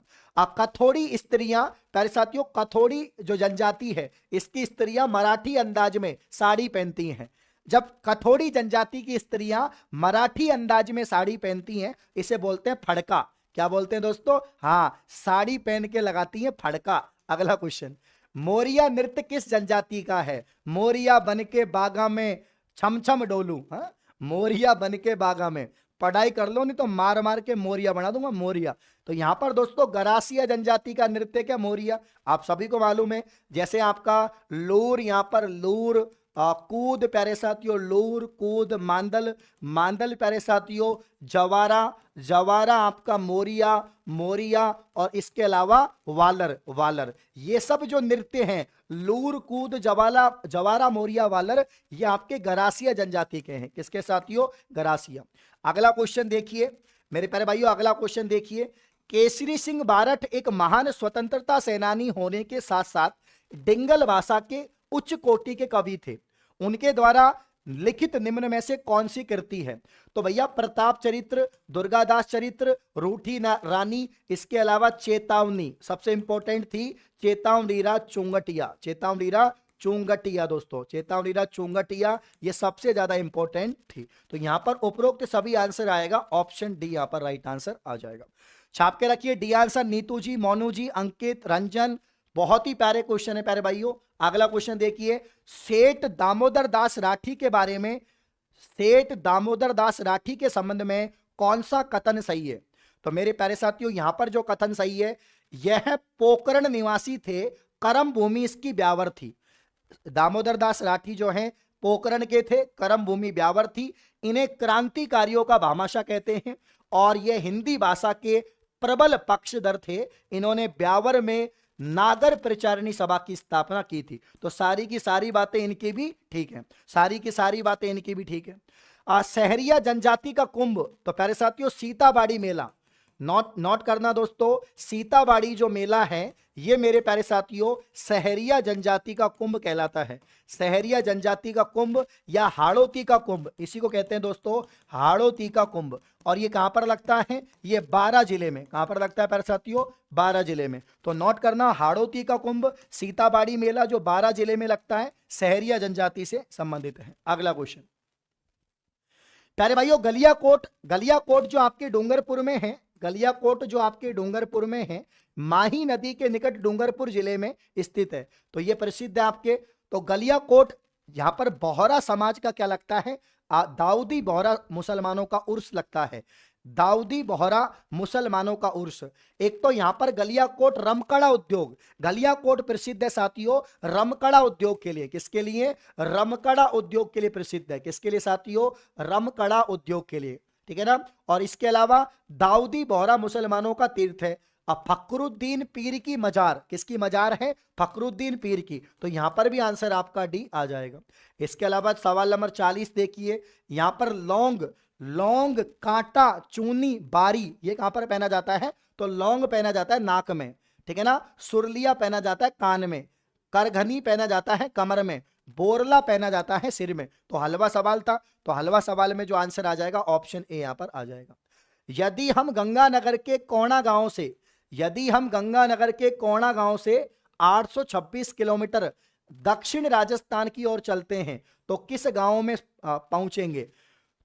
कथोड़ी स्त्रियां, प्यारे साथियों, कथोड़ी जो जनजाति है इसकी स्त्रियां मराठी अंदाज में साड़ी पहनती हैं। जब कथोड़ी जनजाति की स्त्रियां मराठी अंदाज में साड़ी पहनती हैं, इसे बोलते हैं फड़का। क्या बोलते हैं दोस्तों? हाँ, साड़ी पहन के लगाती हैं फड़का। अगला क्वेश्चन, मोरिया नृत्य किस जनजाति का है? मोरिया बन के बागा में छम छम डोलू। हाँ, मोरिया बन के बागा में, पढ़ाई कर लो नहीं तो मार मार के मोरिया बना दूंगा, मोरिया। तो यहां पर दोस्तों गरासिया जनजाति का नृत्य क्या? मोरिया। आप सभी को मालूम है। जैसे आपका लूर, यहां पर लूर, कूद प्यारे साथियों, लूर, कूद, मांदल, मांदल प्यारे साथियों, जवारा, जवारा आपका मोरिया, मोरिया, और इसके अलावा वालर, वालर। ये सब जो नृत्य हैं, लूर, कूद, जवाला, जवारा, मोरिया, वालर, ये आपके गरासिया जनजाति के हैं। किसके साथियों? गरासिया। अगला क्वेश्चन देखिए मेरे प्यारे भाइयों, अगला क्वेश्चन देखिए। केसरी सिंह बारठ एक महान स्वतंत्रता सेनानी होने के साथ साथ डिंगल भाषा के उच्च कोटि के कवि थे। उनके द्वारा लिखित निम्न में से कौन सी कृति है? तो भैया प्रताप चरित्र, दुर्गादास चरित्र, रूठी रानी, इसके अलावा चेतावनी, सबसे इंपॉर्टेंट थी चेतावनीरा चुंगटिया, चेतावनीरा चुंगटिया दोस्तों, चेतावनीरा चुंगटिया, ये सबसे ज्यादा इंपॉर्टेंट थी। तो यहां पर उपरोक्त सभी आंसर आएगा, ऑप्शन डी यहां पर राइट आंसर आ जाएगा। छाप के रखिए डी आंसर। नीतू जी, मोनू जी, अंकित, रंजन, बहुत ही प्यारे क्वेश्चन है प्यारे भाइयों। अगला क्वेश्चन देखिए, सेठ दामोदर दास राठी के बारे में, सेठ दामोदर दास राठी के संबंध में कौन सा कथन सही है? तो मेरे प्यारे साथियों, यहां पर जो कथन सही है, यह पोकरण निवासी थे, करम भूमि इसकी ब्यावर थी। दामोदर दास राठी जो हैं पोकरण के थे, करम भूमि ब्यावर थी। इन्हें क्रांतिकारियों का भामाशाह कहते हैं और ये हिंदी भाषा के प्रबल पक्षधर थे। इन्होंने ब्यावर में नागर प्रचारणी सभा की स्थापना की थी। तो सारी की सारी बातें इनकी भी ठीक है, सारी की सारी बातें इनकी भी ठीक है। सहरिया जनजाति का कुंभ, तो प्यारे साथियों सीताबाड़ी मेला, नोट करना दोस्तों, सीताबाड़ी जो मेला है ये मेरे प्यारे साथियों सहरिया जनजाति का कुंभ कहलाता है। सहरिया जनजाति का कुंभ या हाड़ौती का कुंभ, इसी को कहते हैं दोस्तों हाड़ौती का कुंभ। और ये कहां पर लगता है? ये 12 जिले में। कहां पर लगता है प्यारे साथियों? 12 जिले में। तो नोट करना, हाड़ौती का कुंभ, सीताबाड़ी मेला जो 12 जिले में लगता है, सहरिया जनजाति से संबंधित है। अगला क्वेश्चन प्यारे भाइयों, गलियाकोट, गलियाकोट जो आपके डूंगरपुर में है, गलियाकोट जो आपके डूंगरपुर में है, माही नदी के निकट डूंगरपुर जिले में स्थित है। तो यह प्रसिद्ध है आपके। तो गलियाकोट, यहां पर बोहरा समाज का क्या लगता है? दाऊदी बोहरा मुसलमानों का उर्स लगता है। दाऊदी बोहरा मुसलमानों का उर्स। एक तो यहां पर गलियाकोट रमकड़ा उद्योग, गलियाकोट प्रसिद्ध है साथियों रमकड़ा उद्योग के लिए। किसके लिए? रमकड़ा उद्योग के लिए प्रसिद्ध है। किसके लिए साथियों? रमकड़ा उद्योग के लिए, ठीक है ना। और इसके अलावा दाऊदी बोहरा मुसलमानों का तीर्थ है। अब फखरुद्दीन पीर की मजार, किसकी मजार है? फखरुद्दीन पीर की। तो यहां पर भी आंसर आपका डी आ जाएगा। इसके अलावा सवाल नंबर 40 देखिए, यहां पर लौंग, लौंग, कांटा, चूनी, बारी, ये कहां पर पहना जाता है? तो लौंग पहना जाता है नाक में, ठीक है ना। सुरलिया पहना जाता है कान में, करघनी पहना जाता है कमर में, बोरला पहना जाता है सिर में। तो हलवा सवाल था, तो हलवा सवाल में जो आंसर आ जाएगा ऑप्शन ए यहां पर आ जाएगा। यदि हम गंगानगर के कोणा गांव से, यदि हम गंगानगर के कोणा गांव से 826 किलोमीटर दक्षिण राजस्थान की ओर चलते हैं तो किस गांव में पहुंचेंगे?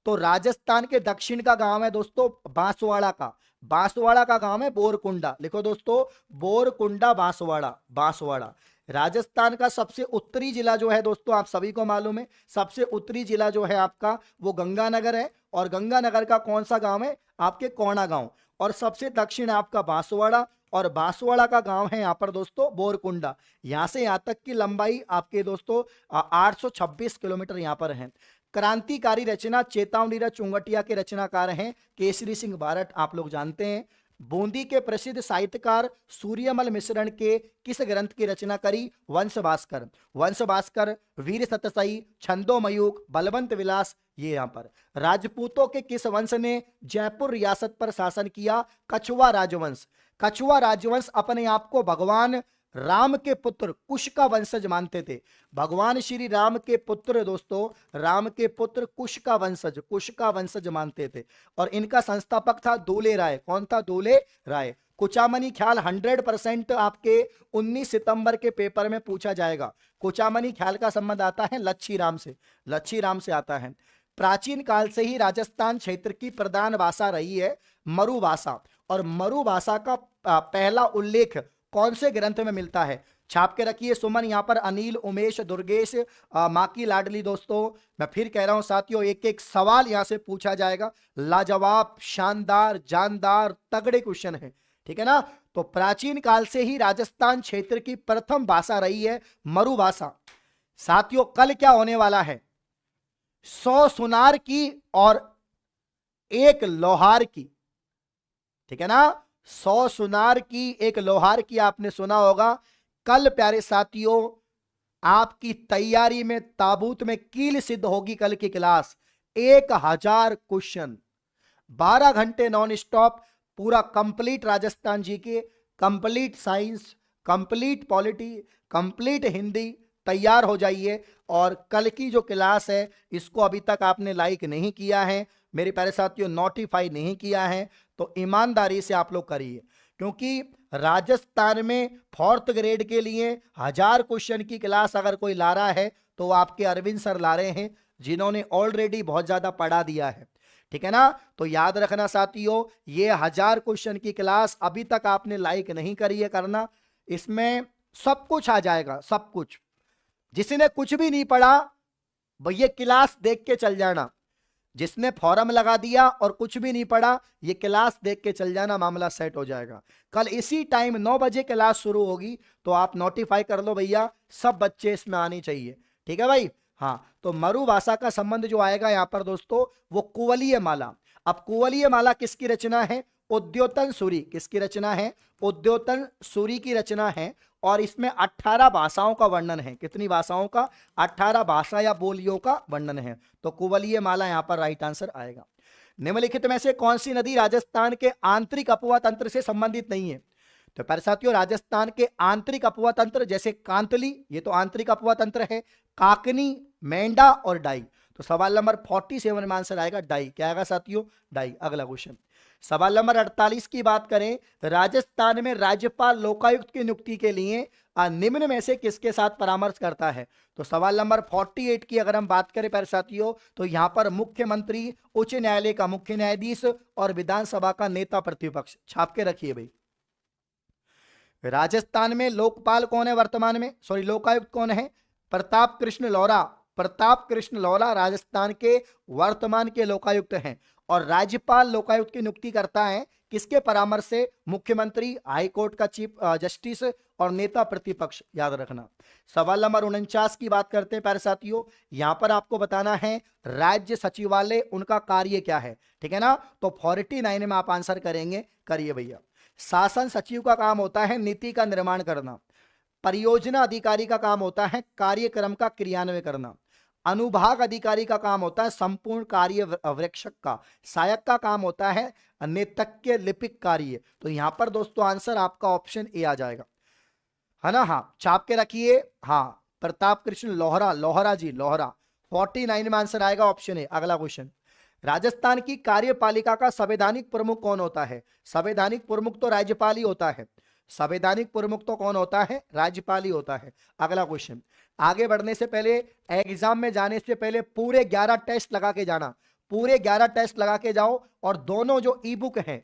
तो राजस्थान के दक्षिण का गांव है दोस्तों बांसवाड़ा का। बांसवाड़ा का गांव है बोरकुंडा। लिखो दोस्तों, बोरकुंडा बांसवाड़ा, बांसवाड़ा। राजस्थान का सबसे उत्तरी जिला जो है दोस्तों, आप सभी को मालूम है, सबसे उत्तरी जिला जो है आपका वो गंगानगर है। और गंगानगर का कौन सा गांव है? आपके कोणा गांव। और सबसे दक्षिण आपका बांसवाड़ा, और बांसवाड़ा का गांव है यहाँ पर दोस्तों बोरकुंडा। यहां से यहां तक की लंबाई आपके दोस्तों 826 किलोमीटर यहाँ पर है। क्रांतिकारी रचना चेतावनी चुंगटिया के रचनाकार हैं केसरी सिंह बारट, आप लोग जानते हैं। बूंदी के प्रसिद्ध साहित्यकार सूर्यमल मिश्रण के किस ग्रंथ की रचना करी? वंश भास्कर। वंश भास्कर, वीर सतसई, छंदोमयूख, बलवंत विलास, ये यहां पर। राजपूतों के किस वंश ने जयपुर रियासत पर शासन किया? कछुआ राजवंश। कछुआ राजवंश अपने आप को भगवान राम के पुत्र कुश का वंशज मानते थे। भगवान श्री राम के पुत्र दोस्तों, राम के पुत्र कुश का वंशज, कुश का वंशज मानते थे। और इनका संस्थापक था दूले राय। कौन था? दूले राय। कुचामनी ख्याल 100% आपके 19 सितंबर के पेपर में पूछा जाएगा। कुचामनी ख्याल का संबंध आता है लच्छी राम से, लच्छी राम से आता है। प्राचीन काल से ही राजस्थान क्षेत्र की प्रधान भाषा रही है मरु भाषा। और मरु भाषा का पहला उल्लेख कौन से ग्रंथ में मिलता है? छाप के रखिए सुमन। यहां पर अनिल, उमेश, दुर्गेश, मां की लाडली दोस्तों, मैं फिर कह रहा हूं साथियों, एक एक सवाल यहां से पूछा जाएगा। लाजवाब, शानदार, जानदार, तगड़े क्वेश्चन है, ठीक है ना। तो प्राचीन काल से ही राजस्थान क्षेत्र की प्रथम भाषा रही है मरु भाषा। साथियों कल क्या होने वाला है? 100 सुनार की और 1 लोहार की, ठीक है ना। 100 सुनार की, 1 लोहार की, आपने सुना होगा। कल प्यारे साथियों आपकी तैयारी में ताबूत में कील सिद्ध होगी कल की क्लास। 1000 क्वेश्चन, 12 घंटे नॉन स्टॉप, पूरा कंप्लीट राजस्थान जी के, complete science, complete polity, complete Hindi. तैयार हो जाइए। और कल की जो क्लास है इसको अभी तक आपने लाइक नहीं किया है मेरे प्यारे साथियों, नोटिफाई नहीं किया है, तो ईमानदारी से आप लोग करिए। क्योंकि राजस्थान में 4th ग्रेड के लिए 1000 क्वेश्चन की क्लास अगर कोई ला रहा है तो आपके अरविंद सर ला रहे हैं, जिन्होंने ऑलरेडी बहुत ज्यादा पढ़ा दिया है, ठीक है ना। तो याद रखना साथियों, ये 1000 क्वेश्चन की क्लास अभी तक आपने लाइक नहीं करी है, करना। इसमें सब कुछ आ जाएगा, सब कुछ। जिसने कुछ भी नहीं पढ़ा भैया क्लास देख के चल जाना। जिसने फॉर्म लगा दिया और कुछ भी नहीं पढ़ा, ये क्लास देख के चल जाना, मामला सेट हो जाएगा। कल इसी टाइम 9 बजे क्लास शुरू होगी, तो आप नोटिफाई कर लो भैया, सब बच्चे इसमें आने चाहिए, ठीक है भाई। हाँ, तो मरु भाषा का संबंध जो आएगा यहां पर दोस्तों, वो कुवलीय माला। अब कुवलीय माला किसकी रचना है? उद्योतन सूरी। किसकी रचना है? उद्योतन सूरी की रचना है। और इसमें 18 भाषाओं का वर्णन है। कितनी भाषाओं का? 18 भाषा या बोलियों का वर्णन है। तो कुवलीय माला यहां पर राइट आंसर आएगा। निम्नलिखित में से कौन सी नदी राजस्थान के आंतरिक अपवा तंत्र से संबंधित नहीं है? तो पर साथियों राजस्थान के आंतरिक अपवा तंत्र जैसे कांतली, ये तो आंतरिक अपवा तंत्र है, काकनी, मेंढा और डाई। तो सवाल नंबर 47 में आंसर आएगा डाई। क्या आएगा साथियों? डाई। अगला क्वेश्चन सवाल नंबर 48 की बात करें, राजस्थान में राज्यपाल लोकायुक्त की नियुक्ति के लिए निम्न में से किसके साथ परामर्श करता है? तो सवाल नंबर 48 की अगर हम बात करें प्यारे साथियों, तो यहां पर मुख्यमंत्री, उच्च न्यायालय का मुख्य न्यायाधीश और विधानसभा का नेता प्रतिपक्ष। छाप के रखिए भाई। राजस्थान में लोकपाल कौन है वर्तमान में? सॉरी, लोकायुक्त कौन है? प्रताप कृष्ण लोहरा। प्रताप कृष्ण लोहरा राजस्थान के वर्तमान के लोकायुक्त हैं। और राज्यपाल लोकायुक्त की नियुक्ति करता है किसके परामर्श से? मुख्यमंत्री, हाईकोर्ट का चीफ जस्टिस और नेता प्रतिपक्ष। याद रखना। सवाल नंबर 49 की बात करते हैं प्यारे साथियों। यहां पर आपको बताना है राज्य सचिवालय, उनका कार्य क्या है, ठीक है ना। तो 49 में आप आंसर करेंगे, करिए भैया। शासन सचिव का काम होता है नीति का निर्माण करना। परियोजना अधिकारी का काम होता है कार्यक्रम का क्रियान्वयन करना। अनुभाग अधिकारी का काम होता है संपूर्ण कार्य वृक्षक का। सहायक का काम होता है नेतज्ञ लिपिक कार्य। तो यहां पर दोस्तों आंसर आपका ऑप्शन ए आ जाएगा, है ना। हाँ, छाप के रखिए। हाँ, प्रताप कृष्ण लोहरा, लोहरा जी, लोहरा। 49 में आंसर आएगा ऑप्शन ए। अगला क्वेश्चन, राजस्थान की कार्यपालिका का संवैधानिक प्रमुख कौन होता है? संवैधानिक प्रमुख तो राज्यपाल ही होता है। संवैधानिक प्रमुख तो कौन होता है? राज्यपाल ही होता है। अगला क्वेश्चन, आगे बढ़ने से पहले, एग्जाम में जाने से पहले पूरे 11 टेस्ट लगा के जाना, पूरे 11 टेस्ट लगा के जाओ। और दोनों जो ई बुक है,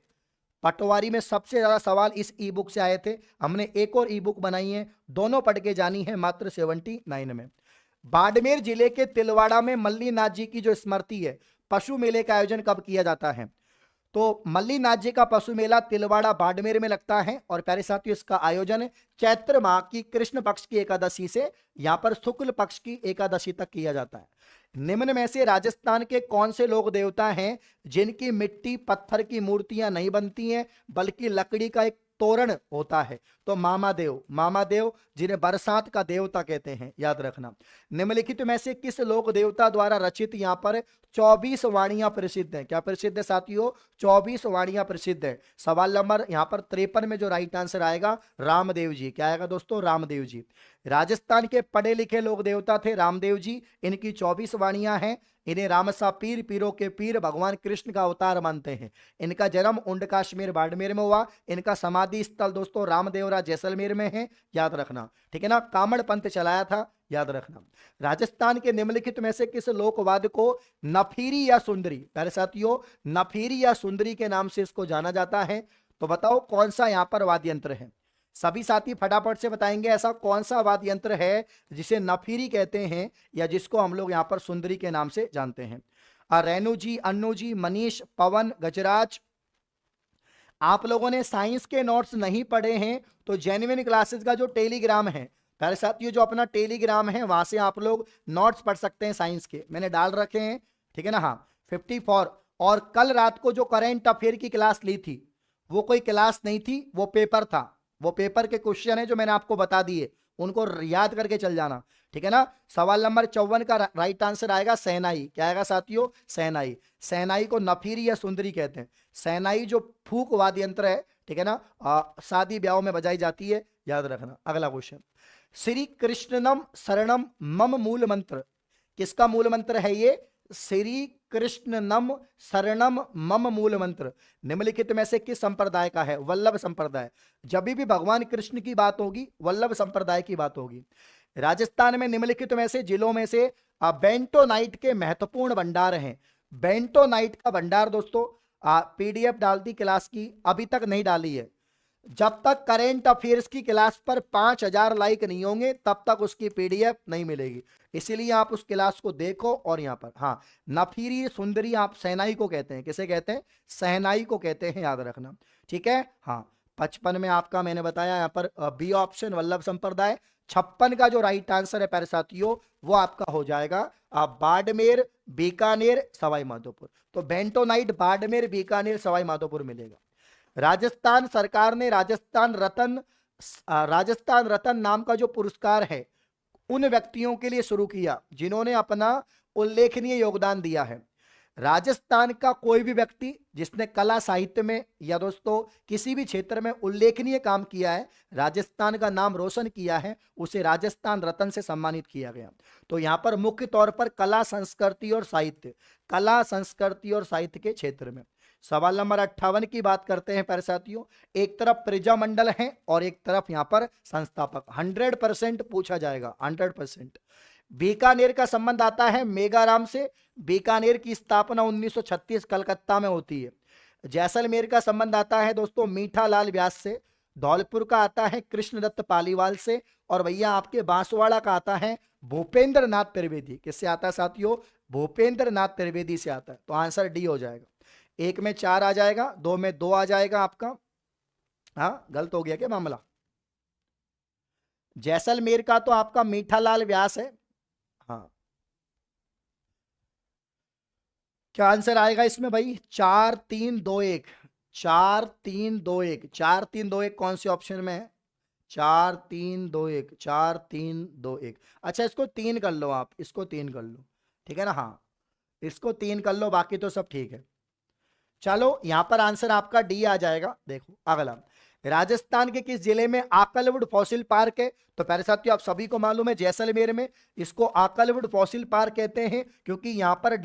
पटवारी में सबसे ज्यादा सवाल इस ई बुक से आए थे, हमने एक और ई बुक बनाई है, दोनों पढ़ के जानी है मात्र 79 में। बाड़मेर जिले के तिलवाड़ा में मल्लीनाथ जी की जो स्मृति है, पशु मेले का आयोजन कब किया जाता है? तो मल्लीनाथ जी का पशु मेला तिलवाड़ा बाड़मेर में लगता है। और प्यारे साथियों, इसका आयोजन चैत्र माह की कृष्ण पक्ष की एकादशी से यहां पर शुक्ल पक्ष की एकादशी तक किया जाता है। निम्न में से राजस्थान के कौन से लोक देवता हैं जिनकी मिट्टी पत्थर की मूर्तियां नहीं बनती हैं बल्कि लकड़ी का एक तोरण होता है? तो मामादेव, मामादेव जिन्हें बरसात का देवता कहते हैं, याद रखना। निम्नलिखित में से किस लोक देवता द्वारा रचित यहाँ पर 24 वाणियां प्रसिद्ध हैं? क्या प्रसिद्ध है साथियों? 24 वाणियां प्रसिद्ध है। सवाल नंबर यहाँ पर 53 में जो राइट आंसर आएगा, रामदेव जी। क्या आएगा दोस्तों? रामदेव जी। राजस्थान के पढ़े लिखे लोक देवता थे रामदेव जी, इनकी 24 वाणियां हैं। इन्हें रामसा पीर, पीरों के पीर, भगवान कृष्ण का अवतार मानते हैं। इनका जन्म उंड काश्मीर बाड़मेर में हुआ। इनका समाधि स्थल दोस्तों रामदेवरा जैसलमेर में है, याद रखना, ठीक है ना। कामड़ पंथ चलाया था, याद रखना। राजस्थान के निम्नलिखित में से किस लोकवाद को नफीरी या सुंदरी, प्यारे साथियों, नफीरी या सुंदरी के नाम से इसको जाना जाता है? तो बताओ कौन सा यहां पर वाद्य यंत्र है? सभी साथी फटाफट से बताएंगे ऐसा कौन सा वाद्य यंत्र है जिसे नफीरी कहते हैं या जिसको हम लोग यहां पर सुंदरी के नाम से जानते हैं? रेणु जी, अन्नू जी, मनीष, पवन, गजराज, आप लोगों ने साइंस के नोट्स नहीं पढ़े हैं तो जेन्युइन क्लासेस का जो टेलीग्राम है, पहले साथियों जो अपना टेलीग्राम है वहां से आप लोग नोट्स पढ़ सकते हैं साइंस के, मैंने डाल रखे हैं, ठीक है ना। हाँ 54। और कल रात को जो करंट अफेयर की क्लास ली थी वो कोई क्लास नहीं थी, वो पेपर था। वो पेपर के क्वेश्चन है जो मैंने आपको बता दिए, उनको याद करके चल जाना, ठीक है ना। सवाल नंबर 54 का राइट आंसर आएगा सहनाई। क्या आएगा साथियों? सहनाई। सहनाई को नफीरी या सुंदरी कहते हैं। सहनाई जो फूक वाद्य यंत्र है, ठीक है ना, शादी ब्याह में बजाई जाती है, याद रखना। अगला क्वेश्चन, श्री कृष्णनम शरणम मम मूल मंत्र, किसका मूल मंत्र है ये? श्री कृष्णनम शरणम मम मूल मंत्र निम्नलिखित में से किस संप्रदाय का है? वल्लभ संप्रदाय। जब भी भगवान कृष्ण की बात होगी वल्लभ संप्रदाय की बात होगी। राजस्थान में निम्नलिखित में से जिलों में से बेंटोनाइट के महत्वपूर्ण भंडार हैं। बेंटोनाइट का भंडार दोस्तों पीडीएफ डालती क्लास की, अभी तक नहीं डाली है। जब तक करेंट अफेयर्स की क्लास पर 5000 लाइक नहीं होंगे तब तक उसकी पीडीएफ नहीं मिलेगी, इसीलिए आप उस क्लास को देखो। और यहाँ पर हाँ, नफीरी सुंदरी आप सहनाई को कहते हैं। किसे कहते हैं? सहनाई को कहते हैं, याद रखना, ठीक है। हाँ 55 में आपका मैंने बताया यहाँ पर बी ऑप्शन वल्लभ संप्रदाय। 56 का जो राइट आंसर है प्यारे साथियों वो आपका हो जाएगा बाड़मेर, बीकानेर, सवाई माधोपुर। तो बेंटोनाइट बाड़मेर, बीकानेर, सवाई माधोपुर मिलेगा। राजस्थान सरकार ने राजस्थान रत्न नाम का जो पुरस्कार है उन व्यक्तियों के लिए शुरू किया जिन्होंने अपना उल्लेखनीय योगदान दिया है। राजस्थान का कोई भी व्यक्ति जिसने कला साहित्य में या दोस्तों किसी भी क्षेत्र में उल्लेखनीय काम किया है, राजस्थान का नाम रोशन किया है, उसे राजस्थान रत्न से सम्मानित किया गया। तो यहां पर मुख्य तौर पर कला संस्कृति और साहित्य, कला संस्कृति और साहित्य के क्षेत्र में। सवाल नंबर 58 की बात करते हैं प्यारे साथियों। एक तरफ प्रजा मंडल है और एक तरफ यहां पर संस्थापक। 100% पूछा जाएगा, 100%। बीकानेर का संबंध आता है मेगाराम से। बीकानेर की स्थापना 1936 कलकत्ता में होती है। जैसलमेर का संबंध आता है दोस्तों मीठालाल व्यास से। धौलपुर का आता है कृष्णदत्त पालीवाल से। और भैया आपके बांसवाड़ा का आता है भूपेंद्र नाथ त्रिवेदी। किससे आता है साथियों? भूपेंद्र नाथ त्रिवेदी से आता है। तो आंसर डी हो जाएगा। 1 में 4 आ जाएगा, 2 में 2 आ जाएगा आपका। हाँ गलत हो गया क्या मामला? जैसलमेर का तो आपका मीठालाल व्यास है। हाँ क्या आंसर आएगा इसमें भाई? 4 3 2 1, 4 3 2 1, 4 3 2 1 कौन से ऑप्शन में है? 4 3 2 1, 4 3 2 1। अच्छा इसको 3 कर लो आप, इसको 3 कर लो, ठीक है ना। हाँ इसको 3 कर लो, बाकी तो सब ठीक है। चलो यहां पर आंसर आपका डी आ जाएगा। देखो अगला, राजस्थान के किस जिले में आकलवुड फॉसिल पार्क है? तो प्यारे साथियों आप सभी को मालूम है जैसलमेर में इसको आकलवुड फॉसिल पार्क कहते हैं क्योंकि यहां पर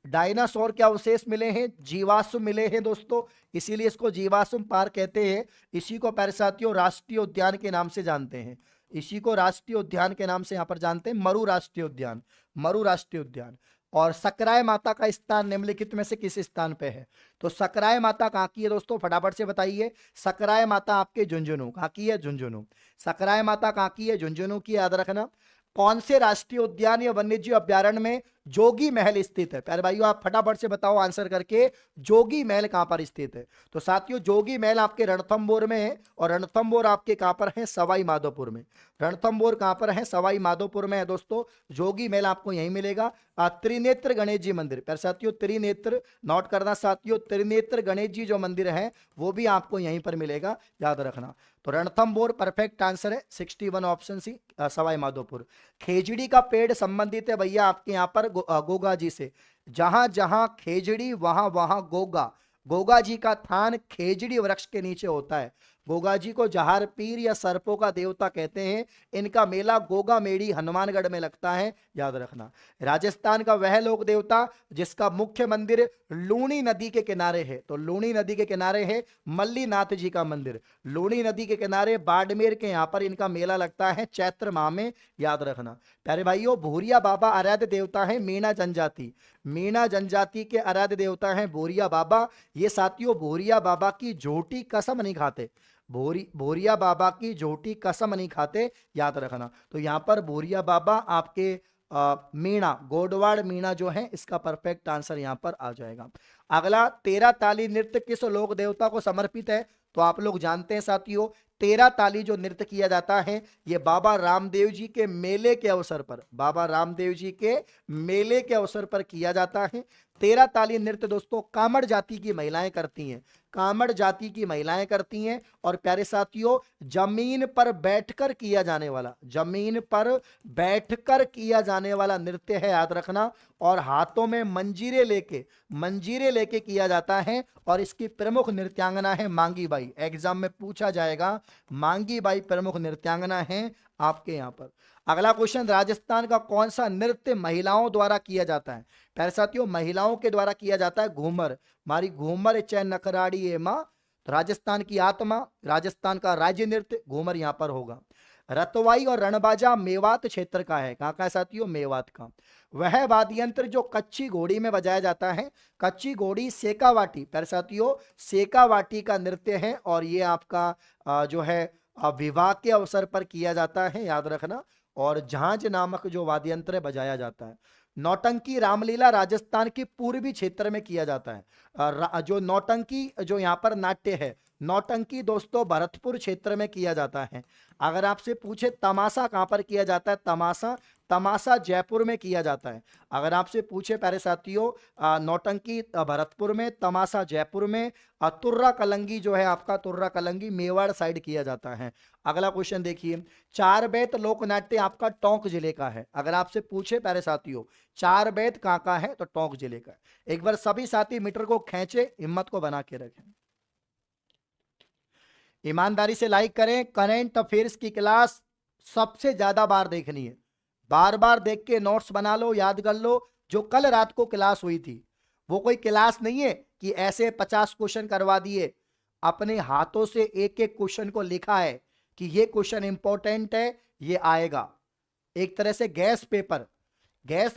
डायनासोर के अवशेष मिले हैं, जीवाश्म मिले हैं दोस्तों, इसीलिए इसको जीवाश्म पार्क कहते हैं। इसी को प्यारे साथियों राष्ट्रीय उद्यान के नाम से जानते हैं, इसी को राष्ट्रीय उद्यान के नाम से यहां पर जानते हैं, मरु राष्ट्रीय उद्यान, मरु राष्ट्रीय उद्यान। और सकराय माता का स्थान निम्नलिखित में से किस स्थान पे है? तो सकराय माता कहाँ की है दोस्तों, फटाफट से बताइए। सकराय माता आपके झुंझुनू, कहाँ की है? झुंझुनू। सकराय माता कहाँ की है? झुंझुनू की, याद रखना। कौन से राष्ट्रीय उद्यान या वन्यजीव अभ्यारण्य में जोगी महल स्थित है? प्यारे भाइयों आप फटाफट से बताओ आंसर करके, जोगी महल कहां पर स्थित है? तो साथियों जोगी महल आपके रणथंबोर में है, और रणथंबोर आपके कहां पर है? सवाई माधोपुर में। रणथंबोर कहां पर है? सवाई माधोपुर में है दोस्तों। जोगी महल आपको यहीं मिलेगा। त्रिनेत्र गणेश जी मंदिर, प्यारे साथियों त्रिनेत्र नोट करना साथियों, त्रिनेत्र गणेश जी जो मंदिर है वो भी आपको यहीं पर मिलेगा, याद रखना। तो रणथंबोर परफेक्ट आंसर है, 61 ऑप्शन सी, सवाई माधोपुर। खेजड़ी का पेड़ संबंधित है भैया आपके यहाँ पर गोगा जी से। जहां जहां खेजड़ी वहां वहां गोगा, गोगा जी का थान खेजड़ी वृक्ष के नीचे होता है। गोगा जी को जहार पीर या सर्पों का देवता कहते हैं। इनका मेला गोगा मेड़ी हनुमानगढ़ में लगता है, याद रखना। राजस्थान का वह लोक देवता जिसका मुख्य मंदिर लूणी नदी के किनारे है, तो लूणी नदी के किनारे है मल्लीनाथ जी का मंदिर। लूणी नदी के किनारे बाड़मेर के यहाँ पर इनका मेला लगता है चैत्र माह में, याद रखना। प्यारे भाइयों भूरिया बाबा आराध्य देवता है मीणा जनजाति, मीणा जनजाति के आराध्य देवता है भूरिया बाबा। ये साथियों भूरिया बाबा की झूठी कसम नहीं खाते, भूरिया बाबा की झूठी कसम नहीं खाते, याद रखना। तो यहां पर भूरिया बाबा आपके मीणा, गोडवाड़ मीणा जो है इसका परफेक्ट आंसर यहां पर आ जाएगा। अगला 13 ताली नृत्य किस लोक देवता को समर्पित है? तो आप लोग जानते हैं साथियों 13 ताली जो नृत्य किया जाता है ये बाबा रामदेव जी के मेले के अवसर पर, बाबा रामदेव जी के मेले के अवसर पर किया जाता है। 13 ताली नृत्य दोस्तों कामड़ जाति की महिलाएं करती हैं, कामड़ जाति की महिलाएं करती हैं। और प्यारे साथियों जमीन पर बैठकर किया जाने वाला, जमीन पर बैठकर किया जाने वाला नृत्य है, याद रखना। और हाथों में मंजीरे लेके किया जाता है। और इसकी प्रमुख नृत्यांगना है मांगी बाई, एग्जाम में पूछा जाएगा, मांगी बाई प्रमुख नृत्यांगना है आपके यहां पर। अगला क्वेश्चन, राजस्थान का कौन सा नृत्य महिलाओं द्वारा किया जाता है? प्यारे साथियों महिलाओं के द्वारा किया जाता है घूमर, मारी घूमर चै नखराड़ी ए मां। तो राजस्थान की आत्मा, राजस्थान का राज्य नृत्य घूमर यहां पर होगा। रतवाई और रणबाजा मेवात क्षेत्र का है, कहां का है साथियों? मेवात का। वह वाद्य यंत्र जो कच्ची घोड़ी में बजाया जाता है, कच्ची घोड़ी सेकावाटी, प्यारे साथियों सेकावाटी का नृत्य है। और ये आपका जो है विवाह के अवसर पर किया जाता है, याद रखना। और झांझ नामक जो वाद्य यंत्र है बजाया जाता है। नौटंकी रामलीला राजस्थान के पूर्वी क्षेत्र में किया जाता है। जो नौटंकी जो यहाँ पर नाट्य है, नौटंकी दोस्तों भरतपुर क्षेत्र में किया जाता है। अगर आपसे पूछे तमाशा कहां पर किया जाता है? तमाशा, तमाशा जयपुर में किया जाता है। अगर आपसे पूछे प्यारे साथियों नौटंकी भरतपुर में, तमाशा जयपुर में, तुर्रा कलंगी जो है आपका, तुर्रा कलंगी मेवाड़ साइड किया जाता है। अगला क्वेश्चन देखिए, चार बैत लोकनाट्य आपका टोंक जिले का है। अगर आपसे पूछे प्यारे साथियों चार बैत कहां का है? तो टोंक जिले का। एक बार सभी साथी मीटर को खींचे, हिम्मत को बना के रखें, ईमानदारी से लाइक करें। करंट अफेयर्स की क्लास सबसे ज्यादा बार देखनी है, बार बार देख के नोट्स बना लो, याद कर लो। जो कल रात को क्लास हुई थी वो कोई क्लास नहीं है कि ऐसे 50 क्वेश्चन करवा दिए, अपने हाथों से एक एक क्वेश्चन को लिखा है कि ये क्वेश्चन इंपॉर्टेंट है, ये आएगा। एक तरह से गैस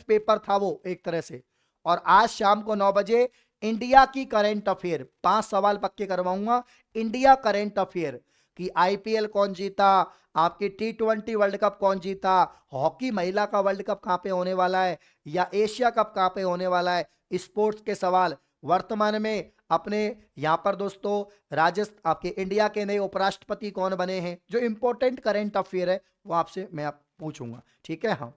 पेपर था वो एक तरह से। और आज शाम को 9 बजे इंडिया की करंट अफेयर 5 सवाल पक्के करवाऊंगा। इंडिया करंट अफेयर कि आईपीएल कौन जीता, आपकी T20 वर्ल्ड कप कौन जीता, हॉकी महिला का वर्ल्ड कप कहां पे होने वाला है, या एशिया कप कहां पे होने वाला है, स्पोर्ट्स के सवाल। वर्तमान में अपने यहां पर दोस्तों राजस्थान आपके इंडिया के नए उपराष्ट्रपति कौन बने हैं, जो इंपॉर्टेंट करंट अफेयर है वो आपसे मैं पूछूंगा, ठीक है। हाँ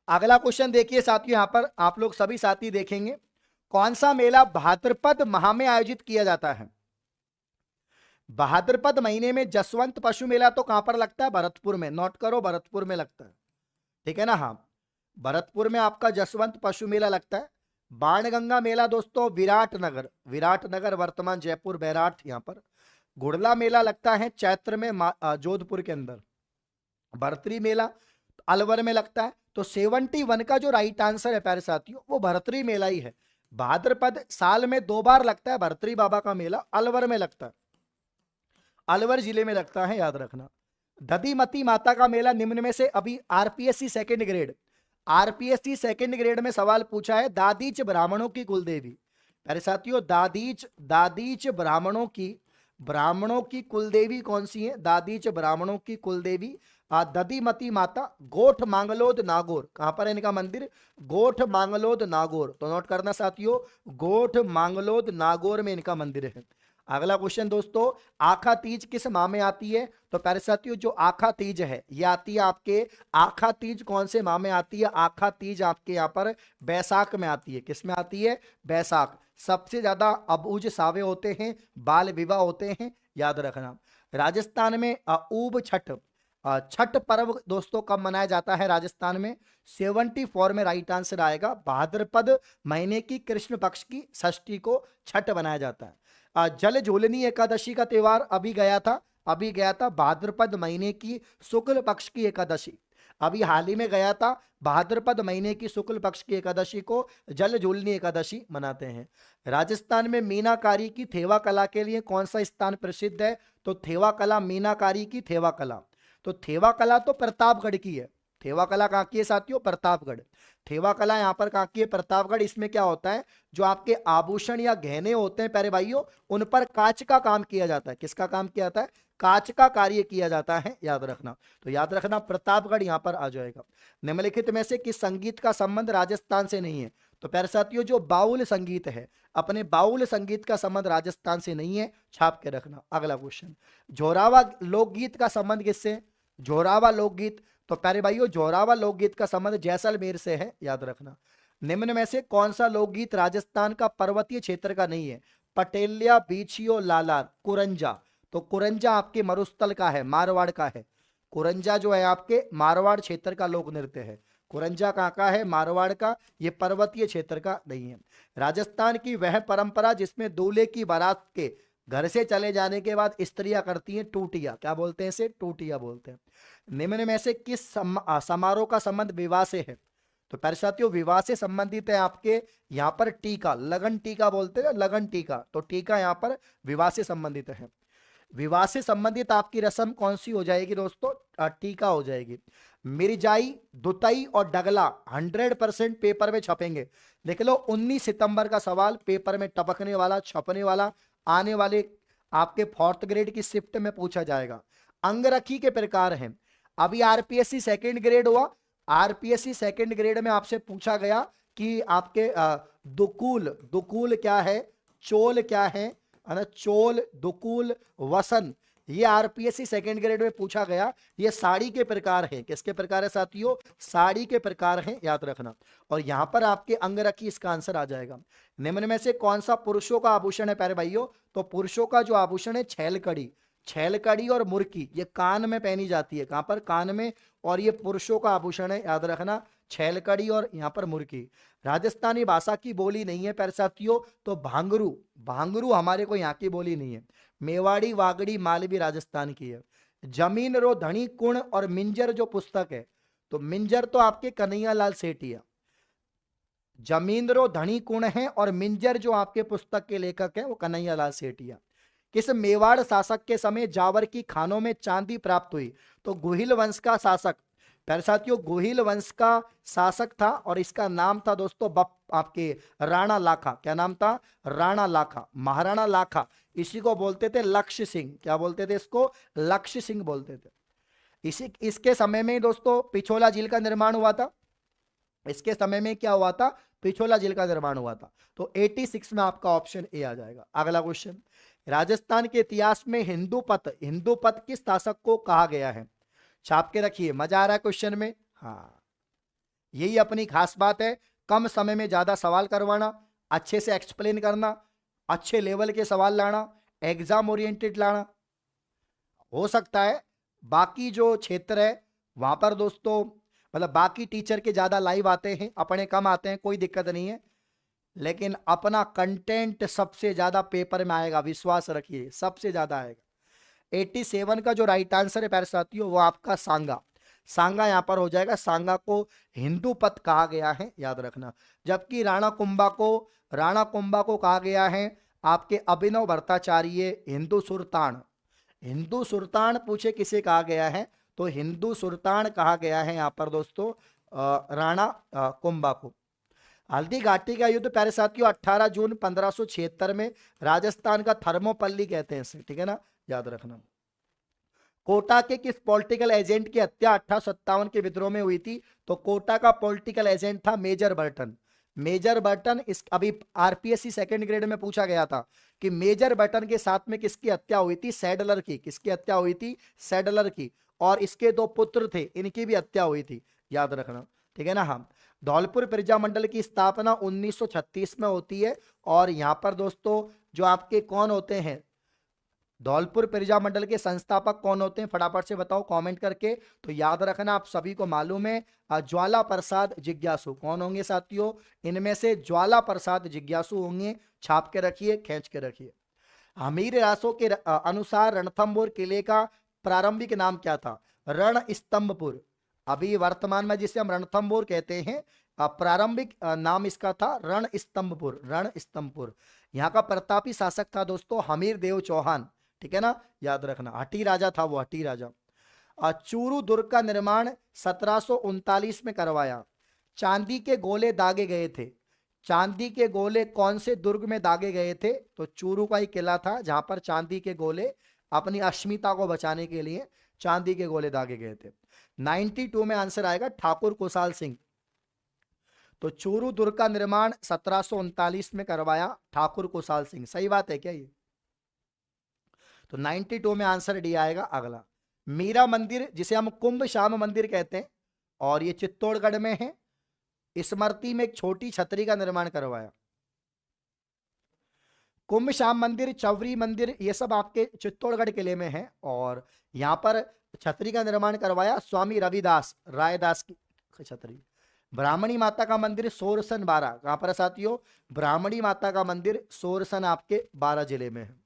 अगला क्वेश्चन देखिए साथियों, यहां पर आप लोग सभी साथी देखेंगे, कौन सा मेला भाद्रपद माह में आयोजित किया जाता है? भाद्रपद महीने में जसवंत पशु मेला तो कहां पर लगता है? भरतपुर में, नोट करो भरतपुर में लगता है, ठीक है ना। हाँ भरतपुर में आपका जसवंत पशु मेला लगता है। बाणगंगा मेला दोस्तों विराटनगर, विराटनगर वर्तमान जयपुर बैराट यहां पर। गुड़ला मेला लगता है चैत्र में जोधपुर के अंदर। भरतरी मेला अलवर में लगता है। तो 71 का जो राइट आंसर है प्यारे साथियों वो भरतरी मेला ही है। भाद्रपद साल में 2 बार लगता है भरतरी बाबा का मेला, अलवर में लगता है, अलवर जिले में लगता है, याद रखना। दधिमती माता का मेला निम्न में से अभी RPSC second grade, RPSC second grade में सवाल पूछा है, दादीच ब्राह्मणों की कुलदेवी। प्यारे साथियों दादीच दादीच ब्राह्मणों की कुलदेवी कौन सी है? दादीच ब्राह्मणों की कुलदेवी दधिमती माता, गोठ मांगलोद नागौर। कहां पर है इनका मंदिर? गोठ मांगलोद नागौर। तो नोट करना साथियों, गोठ मांगलोद नागौर में इनका मंदिर है। अगला क्वेश्चन दोस्तों, आखा तीज किस माह में आती है? तो प्यारे साथियों जो आखा तीज है ये आती है आपके, आखा तीज कौन से माह में आती है? आखा तीज आपके यहाँ पर बैसाख में आती है। किस में आती है? बैसाख। सबसे ज्यादा अबूझ सावे होते हैं, बाल विवाह होते हैं, याद रखना। राजस्थान में ऊब छठ, छठ पर्व दोस्तों कब मनाया जाता है राजस्थान में? 74 में राइट आंसर आएगा। भाद्रपद महीने की कृष्ण पक्ष की षष्ठी को छठ मनाया जाता है। जल झूलनी एकादशी का त्योहार अभी गया था भाद्रपद महीने की शुक्ल पक्ष की एकादशी, अभी हाल ही में गया था। भाद्रपद महीने की शुक्ल पक्ष की एकादशी को जल झूलनी एकादशी मनाते हैं। राजस्थान में मीनाकारी की थेवा कला के लिए कौन सा स्थान प्रसिद्ध है? तो थेवा कला, मीनाकारी की थेवा कला। तो थेवा कला तो प्रतापगढ़ की है। थेवा कला कहाँ की है साथियों? प्रतापगढ़। थेवा कला यहाँ पर कहाँ की है? प्रतापगढ़। इसमें क्या होता है, जो आपके आभूषण या गहने होते हैं प्यारे भाइयों, उन पर कांच का काम किया जाता है। किसका काम किया जाता है? कांच का कार्य किया जाता है, याद रखना। तो याद रखना प्रतापगढ़ यहाँ पर आ जाएगा। निम्नलिखित में से किस संगीत का संबंध राजस्थान से नहीं है? तो प्यारे साथियों जो बाउल संगीत है, अपने बाउल संगीत का संबंध राजस्थान से नहीं है, छाप के रखना। अगला क्वेश्चन, जोरावा लोकगीत का संबंध किससे? जोरावा लोकगीत, तो प्यारे भाइयों जोरावा लोकगीत का संबंध जैसलमेर से है, याद रखना। निम्न में से कौन सा लोकगीत राजस्थान का पर्वतीय क्षेत्र का नहीं है? पटेलिया, बीछियो, लालार, कुरंजा। तो कुरंजा आपके मरुस्थल का है, मारवाड़ का है। कुरंजा जो है आपके मारवाड़ क्षेत्र का लोक नृत्य है। कुरंजा कहाँ का है? मारवाड़ का। ये पर्वतीय क्षेत्र का नहीं है। राजस्थान की वह परंपरा जिसमें दूल्हे की बारात के घर से चले जाने के बाद स्त्रियां करती हैं टूटिया, क्या बोलते हैं इसे? टूटिया बोलते हैं। निम्न में से किस समारोह का संबंध विवाह से है? तो प्यारे साथियों विवाह से संबंधित है आपके यहाँ पर टीका, लगन टीका बोलते हैं, लगन टीका। तो टीका यहाँ पर विवाह से संबंधित है। विवाह से संबंधित आपकी रस्म कौन सी हो जाएगी दोस्तों? टीका हो जाएगी। मिर्जाई, दुतई और डगला 100% पेपर में छपेंगे। देख लो 19 सितंबर का सवाल पेपर में टपकने वाला, छपने वाला, आने वाले आपके 4th ग्रेड की शिफ्ट में पूछा जाएगा। अंगरखी के प्रकार हैं। अभी आरपीएससी सेकंड ग्रेड हुआ, आरपीएससी सेकंड ग्रेड में आपसे पूछा गया कि आपके दुकूल, दुकूल क्या है, चोल क्या है ना? चोल, दुकूल, वसन, ये आरपीएससी सेकंड ग्रेड में पूछा गया। ये साड़ी के प्रकार हैं। किसके प्रकार है साथियों? साड़ी के प्रकार हैं, याद रखना। और यहां पर आपके अंगरखी इसका आंसर आ जाएगा। निम्न में से कौन सा पुरुषों का आभूषण है प्यारे भाइयों? तो पुरुषों का जो आभूषण है छैलकड़ी, छैलकड़ी और मुर्की, ये कान में पहनी जाती है। कहां पर? कान में। और ये पुरुषों का आभूषण है, याद रखना, छैलकड़ी और यहाँ पर मुर्की। राजस्थानी भाषा की बोली नहीं है प्यारे साथियों, तो भांगरू, भांगरू हमारे को यहाँ की बोली नहीं है। मेवाड़ी, वागड़ी, मालवी राजस्थान की है। जमीन रो धनी कुण और मिंजर जो पुस्तक है, तो मिंजर तो आपके कन्हैयालाल सेठिया। जमीन रो धनी कुण है और मिंजर जो आपके पुस्तक के लेखक है वो कन्हैयालाल सेठिया। किस मेवाड़ शासक के समय जावर की खानों में चांदी प्राप्त हुई? तो गुहिल वंश का शासक, प्यारे साथियों गुहिल वंश का शासक था और इसका नाम था दोस्तों आपके राणा लाखा। क्या नाम था? राणा लाखा, महाराणा लाखा। इसी को बोलते थे लक्ष्य सिंह। क्या बोलते थे इसको? लक्ष्य सिंह बोलते थे। इसके समय में दोस्तों पिछोला झील का निर्माण हुआ था। इसके समय में क्या हुआ था? पिछोला झील का निर्माण हुआ था। तो 86 में आपका ऑप्शन ए आ जाएगा। अगला क्वेश्चन, राजस्थान के इतिहास में हिंदूपत किस शासक को कहा गया है? छाप के रखिए, मजा आ रहा है क्वेश्चन में। हाँ, यही अपनी खास बात है, कम समय में ज्यादा सवाल करवाना, अच्छे से एक्सप्लेन करना, अच्छे लेवल के सवाल लाना, एग्जाम ओरिएंटेड लाना। हो सकता है बाकी जो क्षेत्र है वहां पर दोस्तों मतलब बाकी टीचर के ज्यादा लाइव आते हैं, अपने कम आते हैं, कोई दिक्कत नहीं है, लेकिन अपना कंटेंट सबसे ज्यादा पेपर में आएगा, विश्वास रखिए सबसे ज्यादा आएगा। 87 का जो राइट आंसर है प्यारे साथियों वो आपका सांगा। सांगा यहां पर हो जाएगा। सांगा को हिंदू पथ कहा गया है, याद रखना। जबकि राणा कुंभा को कहा गया है आपके अभिनव भट्टाचार्य हिंदू सुल्तान। हिंदू सुल्तान पूछे किसे कहा गया है, तो हिंदू सुल्तान कहा गया है यहां पर दोस्तों राणा कुंभा को। हल्दी घाटी का युद्ध प्यारे साथियों 18 जून 1576 में, राजस्थान का थर्मोपल्ली कहते हैं इसे, ठीक है ना, याद रखना। कोटा के किस पॉलिटिकल एजेंट की हत्या 1857 के विद्रोह में हुई थी, तो कोटा का पॉलिटिकल एजेंट था मेजर बर्टन। मेजर बर्टन इस अभी आरपीएससी सेकंड ग्रेड में पूछा गया था कि मेजर बर्टन के साथ में किसकी हत्या हुई थी, सैडलर की। किसकी हत्या हुई थी, सैडलर की। और इसके 2 पुत्र थे, इनकी भी हत्या हुई थी, याद रखना, ठीक है ना। हाँ, धौलपुर प्रजा मंडल की स्थापना 1936 में होती है। और यहां पर दोस्तों जो आपके कौन होते हैं, धौलपुर प्रजा मंडल के संस्थापक कौन होते हैं, फटाफट से बताओ कमेंट करके। तो याद रखना आप सभी को मालूम है ज्वाला प्रसाद जिज्ञासु। कौन होंगे साथियों, इनमें से ज्वाला प्रसाद जिज्ञासु होंगे। छाप के रखिए, खींच के रखिए। हमीर रासो के अनुसार रणथंभौर किले का प्रारंभिक नाम क्या था, रणस्तंभपुर। अभी वर्तमान में जिसे हम रणथंभौर कहते हैं, प्रारंभिक नाम इसका था रणस्तंभपुर। रणस्तंभपुर। यहाँ का प्रतापी शासक था दोस्तों हमीर देव चौहान, ठीक है ना, याद रखना। हठी राजा था वो, हठी राजा। चूरू दुर्ग का निर्माण 1739 में करवाया। चांदी के गोले दागे गए थे। चांदी के गोले कौन से दुर्ग में दागे गए थे, तो चूरू का ही किला था जहां पर चांदी के गोले अपनी अस्मिता को बचाने के लिए चांदी के गोले दागे गए थे। 92 में आंसर आएगा ठाकुर कुशाल सिंह। तो चूरू दुर्ग का निर्माण 1739 में करवाया ठाकुर कुशाल सिंह। सही बात है क्या ये, तो 92 में आंसर डी आएगा। अगला मीरा मंदिर जिसे हम कुंभ श्याम मंदिर कहते हैं और ये चित्तौड़गढ़ में है। स्मृति में एक छोटी छतरी का निर्माण करवाया। कुंभ श्याम मंदिर, चौवरी मंदिर, ये सब आपके चित्तौड़गढ़ किले में है। और यहां पर छतरी का निर्माण करवाया स्वामी रविदास रायदास की छतरी। ब्राह्मणी माता का मंदिर सोरसन 12 कहां पर है साथियों, ब्राह्मणी माता का मंदिर सोरसन आपके 12 जिले में है।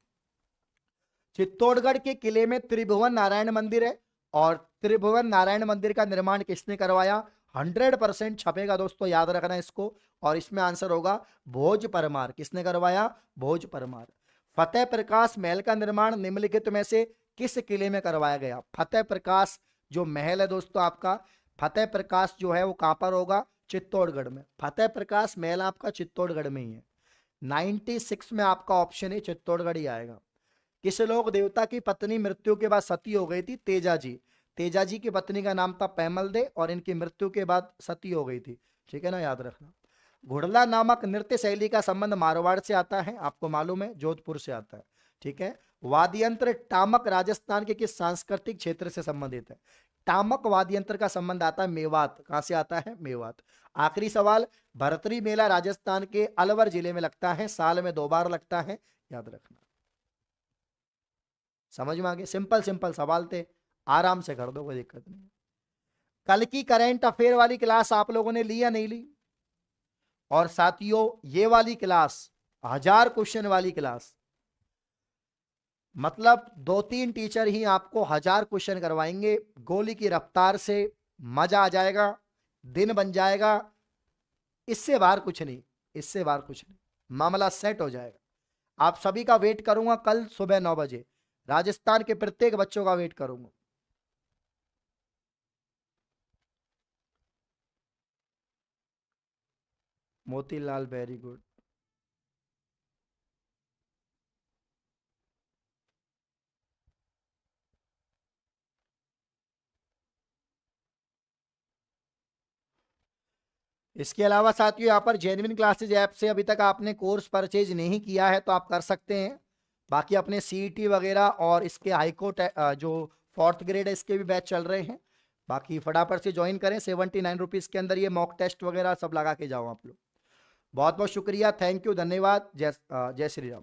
चित्तौड़गढ़ के किले में त्रिभुवन नारायण मंदिर है और त्रिभुवन नारायण मंदिर का निर्माण किसने करवाया, 100% छपेगा दोस्तों, याद रखना इसको। और इसमें आंसर होगा भोज परमार। किसने करवाया, भोज परमार। फतेह प्रकाश महल का निर्माण निम्नलिखित में से किस किले में करवाया गया। फतेह प्रकाश जो महल है दोस्तों आपका, फतेह प्रकाश जो है वो कहां पर होगा, चित्तौड़गढ़ में। फतेह प्रकाश महल आपका चित्तौड़गढ़ में ही है। 96 में आपका ऑप्शन है चित्तौड़गढ़ ही आएगा। किस लोक देवता की पत्नी मृत्यु के बाद सती हो गई थी, तेजा जी। तेजा जी की पत्नी का नाम था पैमल दे और इनकी मृत्यु के बाद सती हो गई थी, ठीक है ना, याद रखना। घुड़ला नामक नृत्य शैली का संबंध मारवाड़ से आता है, आपको मालूम है जोधपुर से आता है, ठीक है। वाद्य यंत्र टामक राजस्थान के किस सांस्कृतिक क्षेत्र से संबंधित है, टामक वाद्य यंत्र का संबंध आता है मेवात। कहां से आता है, मेवात। आखिरी सवाल, भरतरी मेला राजस्थान के अलवर जिले में लगता है, साल में 2 बार लगता है, याद रखना। समझ में आ गया, सिंपल सिंपल सवाल थे, आराम से कर दो, कोई दिक्कत नहीं। कल की करंट अफेयर वाली क्लास आप लोगों ने ली या नहीं ली, और साथियों ये वाली क्लास 1000 क्वेश्चन वाली क्लास, मतलब 2-3 टीचर ही आपको 1000 क्वेश्चन करवाएंगे गोली की रफ्तार से। मजा आ जाएगा, दिन बन जाएगा, इससे बाहर कुछ नहीं, इससे बाहर कुछ नहीं, मामला सेट हो जाएगा। आप सभी का वेट करूंगा कल सुबह 9 बजे, राजस्थान के प्रत्येक बच्चों का वेट करूंगा। Motilal very good. इसके अलावा साथियों यहाँ पर जेन्युइन क्लासेज ऐप से अभी तक आपने कोर्स परचेज नहीं किया है तो आप कर सकते हैं। बाकी अपने सीईटी वगैरह और इसके हाईकोर्ट जो 4th ग्रेड है इसके भी बैच चल रहे हैं। बाकी फटाफट से ज्वाइन करें, 79 रुपीज़ के अंदर ये मॉक टेस्ट वगैरह सब लगा के जाओ आप लोग। बहुत बहुत शुक्रिया, थैंक यू, धन्यवाद, जय श्री राम।